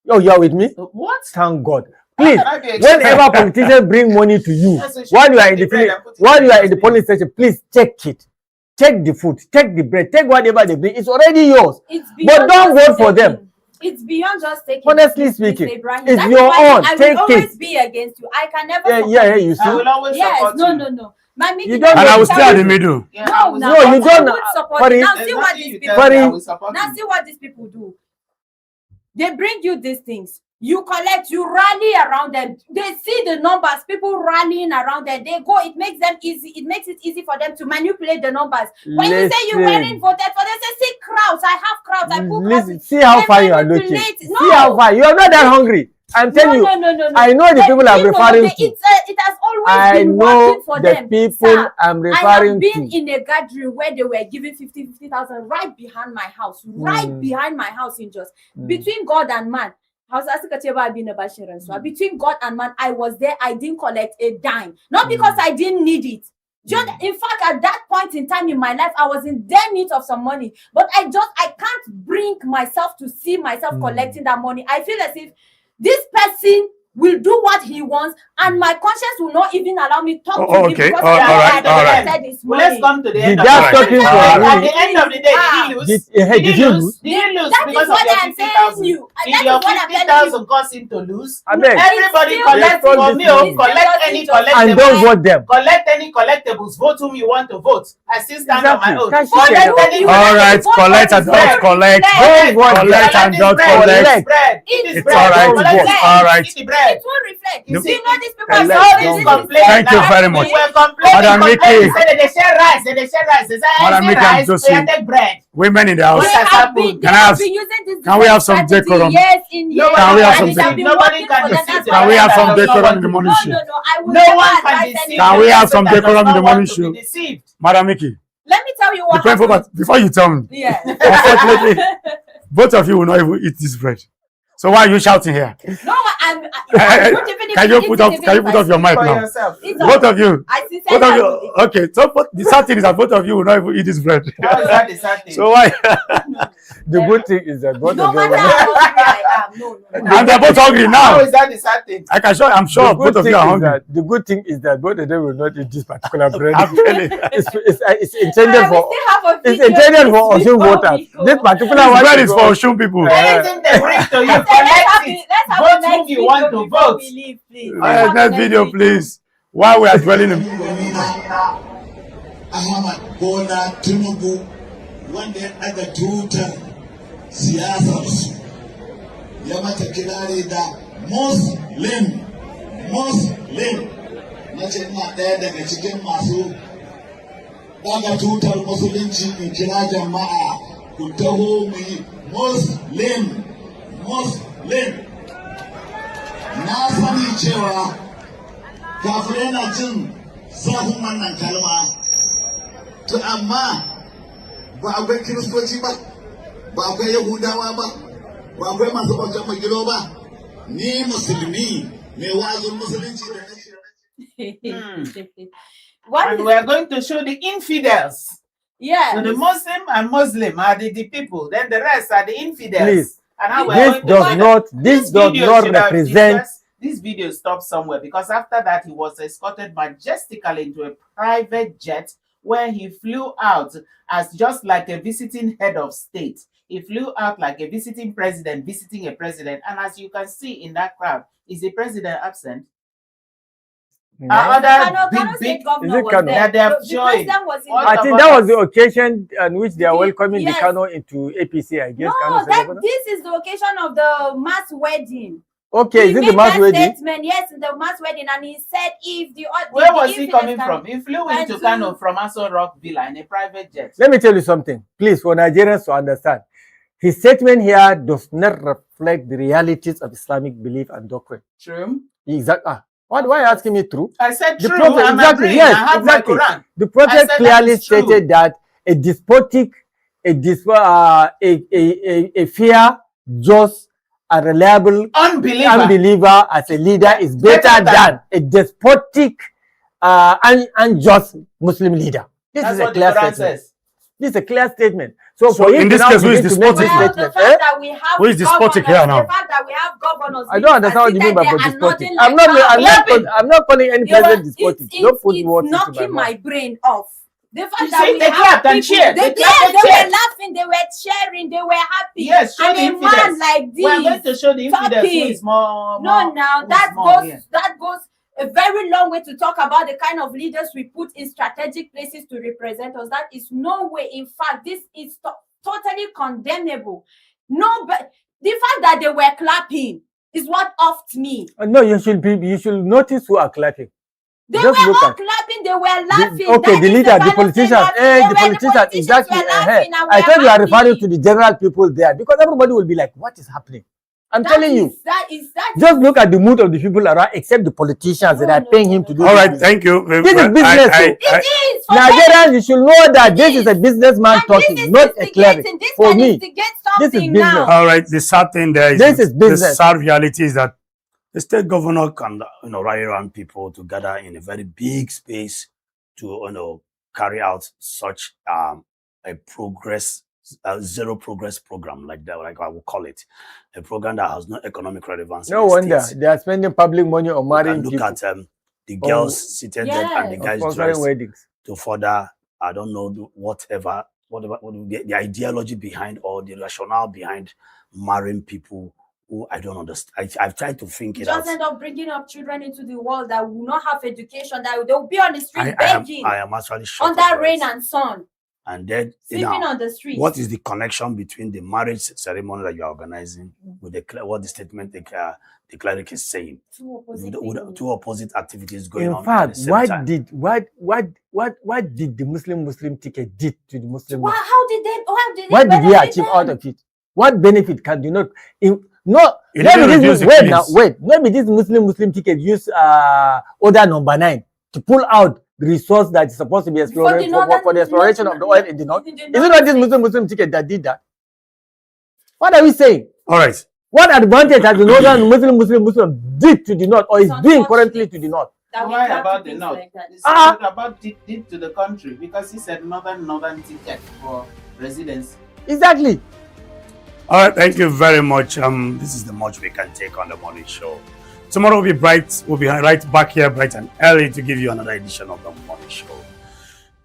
you are with me? What? Thank God. Please, whenever politicians bring money to you, while you are in the polling station, please check it. Take the food, take the bread, take whatever they bring. It's already yours. But don't vote for them. It's beyond just taking. Honestly speaking, it's your own. I will always be against you. I can never. You see. I will always support you. No. You don't. And I will stay at the middle. No, you don't. Now see what these people. Now see what these people do. They bring you these things. You collect, you rally around them. They see the numbers, people rallying around them. They go, it makes them easy. It makes it easy for them to manipulate the numbers. When you say you weren't voted for, they say, see crowds, I have crowds, I put crowds. See how far you are looking. See how far. You are not that hungry. I'm telling you. No. I know the people I'm referring to. It has always been working for them. I know the people I'm referring to. I have been in a gathering where they were giving 50,000 right behind my house. Right behind my house in Jos. Between God and man. Between God and man, I was there. I didn't collect a dime. Not because I didn't need it. In fact, at that point in time in my life, I was in their need of some money. But I can't bring myself to see myself collecting that money. I feel as if this person will do what he wants, and my conscience will not even allow me to talk to him because all right. Let's come to the end of the day. At the end of the day, did he lose? That is what I'm telling you. Did your 50,000 cause him to lose? Everybody collect for me. Collect any collectibles. And don't vote them. Collect any collectibles. Vote whom you want to vote. I still stand on my own. All right, collect and don't collect. Collect and don't collect. It's all right. All right. It won't reflect. You see, these people are Thank you very much. Madam Mickey. They share rice. Madam Mickey, I'm just saying. Women in the house. Can we have some decorum? Yes, can we have some decorum? Nobody can deceive. Can we have some decorum in the morning show? No one can deceive. Can we have some decorum in the morning show? Madam Mickey. Let me tell you what happened. Before you tell me. Yeah. Unfortunately, both of you will not even eat this bread. So why are you shouting here? No, Can you put off your mic now? Both of you. Okay. So the sad thing is that both of you will not even eat this bread. How is that the sad thing? So why? The good thing is that both no of you. matter how hungry I am, no. And they're both hungry now. How is that the sad thing? I'm sure both of you are hungry. The good thing is that both of them will not eat this particular bread. I'm telling you. It's intended for. It's intended for Osun voters. This particular one bread is for Osun people. Anything they bring to you, collect it. Vote whom you want to vote. Next video, please. While we are dwelling in. Ahmad Bola Tinubu wanda ya ɗaga tutar siyasarsu ya mata kirari da Muslim. Na ce ina ɗaya daga cikin masu ɗaga tutar musulunci in kira jama'a ku taho mu yi Muslim. Na sani cewa kafirai na jin zafin wannan kalma, to amma ba akwai kiristoci ba akwai yahudawa ba akwai masu bautan magiro ba, ni musulmi mai wa'azin musulunci da And we are going to show the infidels. Yeah. So the Muslim and Muslim are the people, then the rest are the infidels. Please. And how This does not represent. This video stopped somewhere because after that he was escorted majestically into a private jet where he flew out as just like a visiting head of state. He flew out like a visiting president visiting a president. And as you can see in that crowd, is the president absent? No. Other big governor was Kano? there. They have The joined. president was in I think that was the occasion on which they are welcoming the Kano into APC, I guess. No, this is the occasion of the mass wedding. Okay, is it the mass wedding? Statement, yes, the mass wedding, and he said if the where was he coming from? He flew into Kano from Aso Rock Villa in a private jet. Let me tell you something, please, for Nigerians to understand. His statement here does not reflect the realities of Islamic belief and doctrine. True. Exactly. Why are you asking me true? I said The true. prophet, I'm exactly. agreeing. Yes, I have exactly. my Quran. The prophet clearly stated that a despotic, a fair, just, and reliable unbeliever as a leader is better than a despotic, unjust Muslim leader. This is a clear statement. This is a clear statement. So in this case, who is despotic? Who is despotic here now? The fact that we have governors, I don't understand what you mean by despotic. I'm not calling any president despotic. Don't put words into knocking my brain off. The fact you that see, we they clapped and cheered. They were laughing, they were cheering, they were happy. Yes, show and the a infidels. man like this. We're going to show the infidels who is more. That goes a very long way to talk about the kind of leaders we put in strategic places to represent us. That is no way. In fact, this is totally condemnable. No, but the fact that they were clapping is what offed me. No, you should notice who are clapping. They were all clapping, they were laughing. Okay, the leader, the politicians, the politicians, exactly. I thought you are referring to the general people there because everybody will be like, what is happening? I'm telling you. Just look at the mood of the people around, except the politicians that are paying him to do. All right, thank you. This is business. It is. Nigerians, you should know that this is a businessman talking, not a cleric. For me, this is business. All right, the sad thing there is this is business. The sad reality is that the state governor can, rally around people to gather in a very big space to, carry out such a zero progress program like that, like I would call it, a program that has no economic relevance. No wonder they are spending public money on marrying people. Look at the girls seated there and the guys dressed to further, I don't know, whatever the ideology behind or the rationale behind marrying people who I don't understand. I've tried to think it out. Just end up bringing up children into the world that will not have education, that they will be on the street begging. I am actually shocked. Under rain and sun. And then, sleeping on the street. What is the connection between the marriage ceremony that you are organizing with what the statement the cleric is saying? Two opposite activities going on. In fact, what did the Muslim ticket did to the Muslim? How did they? What did we achieve out of it? What benefit can you not? Maybe this Muslim ticket use order number 9 to pull out the resource that is supposed to be explored for the exploration of the oil in the north. Is it not this Muslim ticket that did that? What are we saying? All right. What advantage has the northern Muslim did to the north or is doing currently to the north? Why about the north? It's about did to the country because he said northern ticket for residence. Exactly. All right, thank you very much. This is the much we can take on the morning show. Tomorrow we'll be right back here bright and early to give you another edition of the morning show.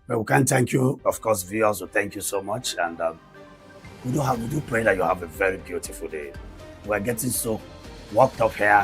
But we can thank you, of course, viewers. So thank you so much, and we do pray that you have a very beautiful day. We're getting so worked up here.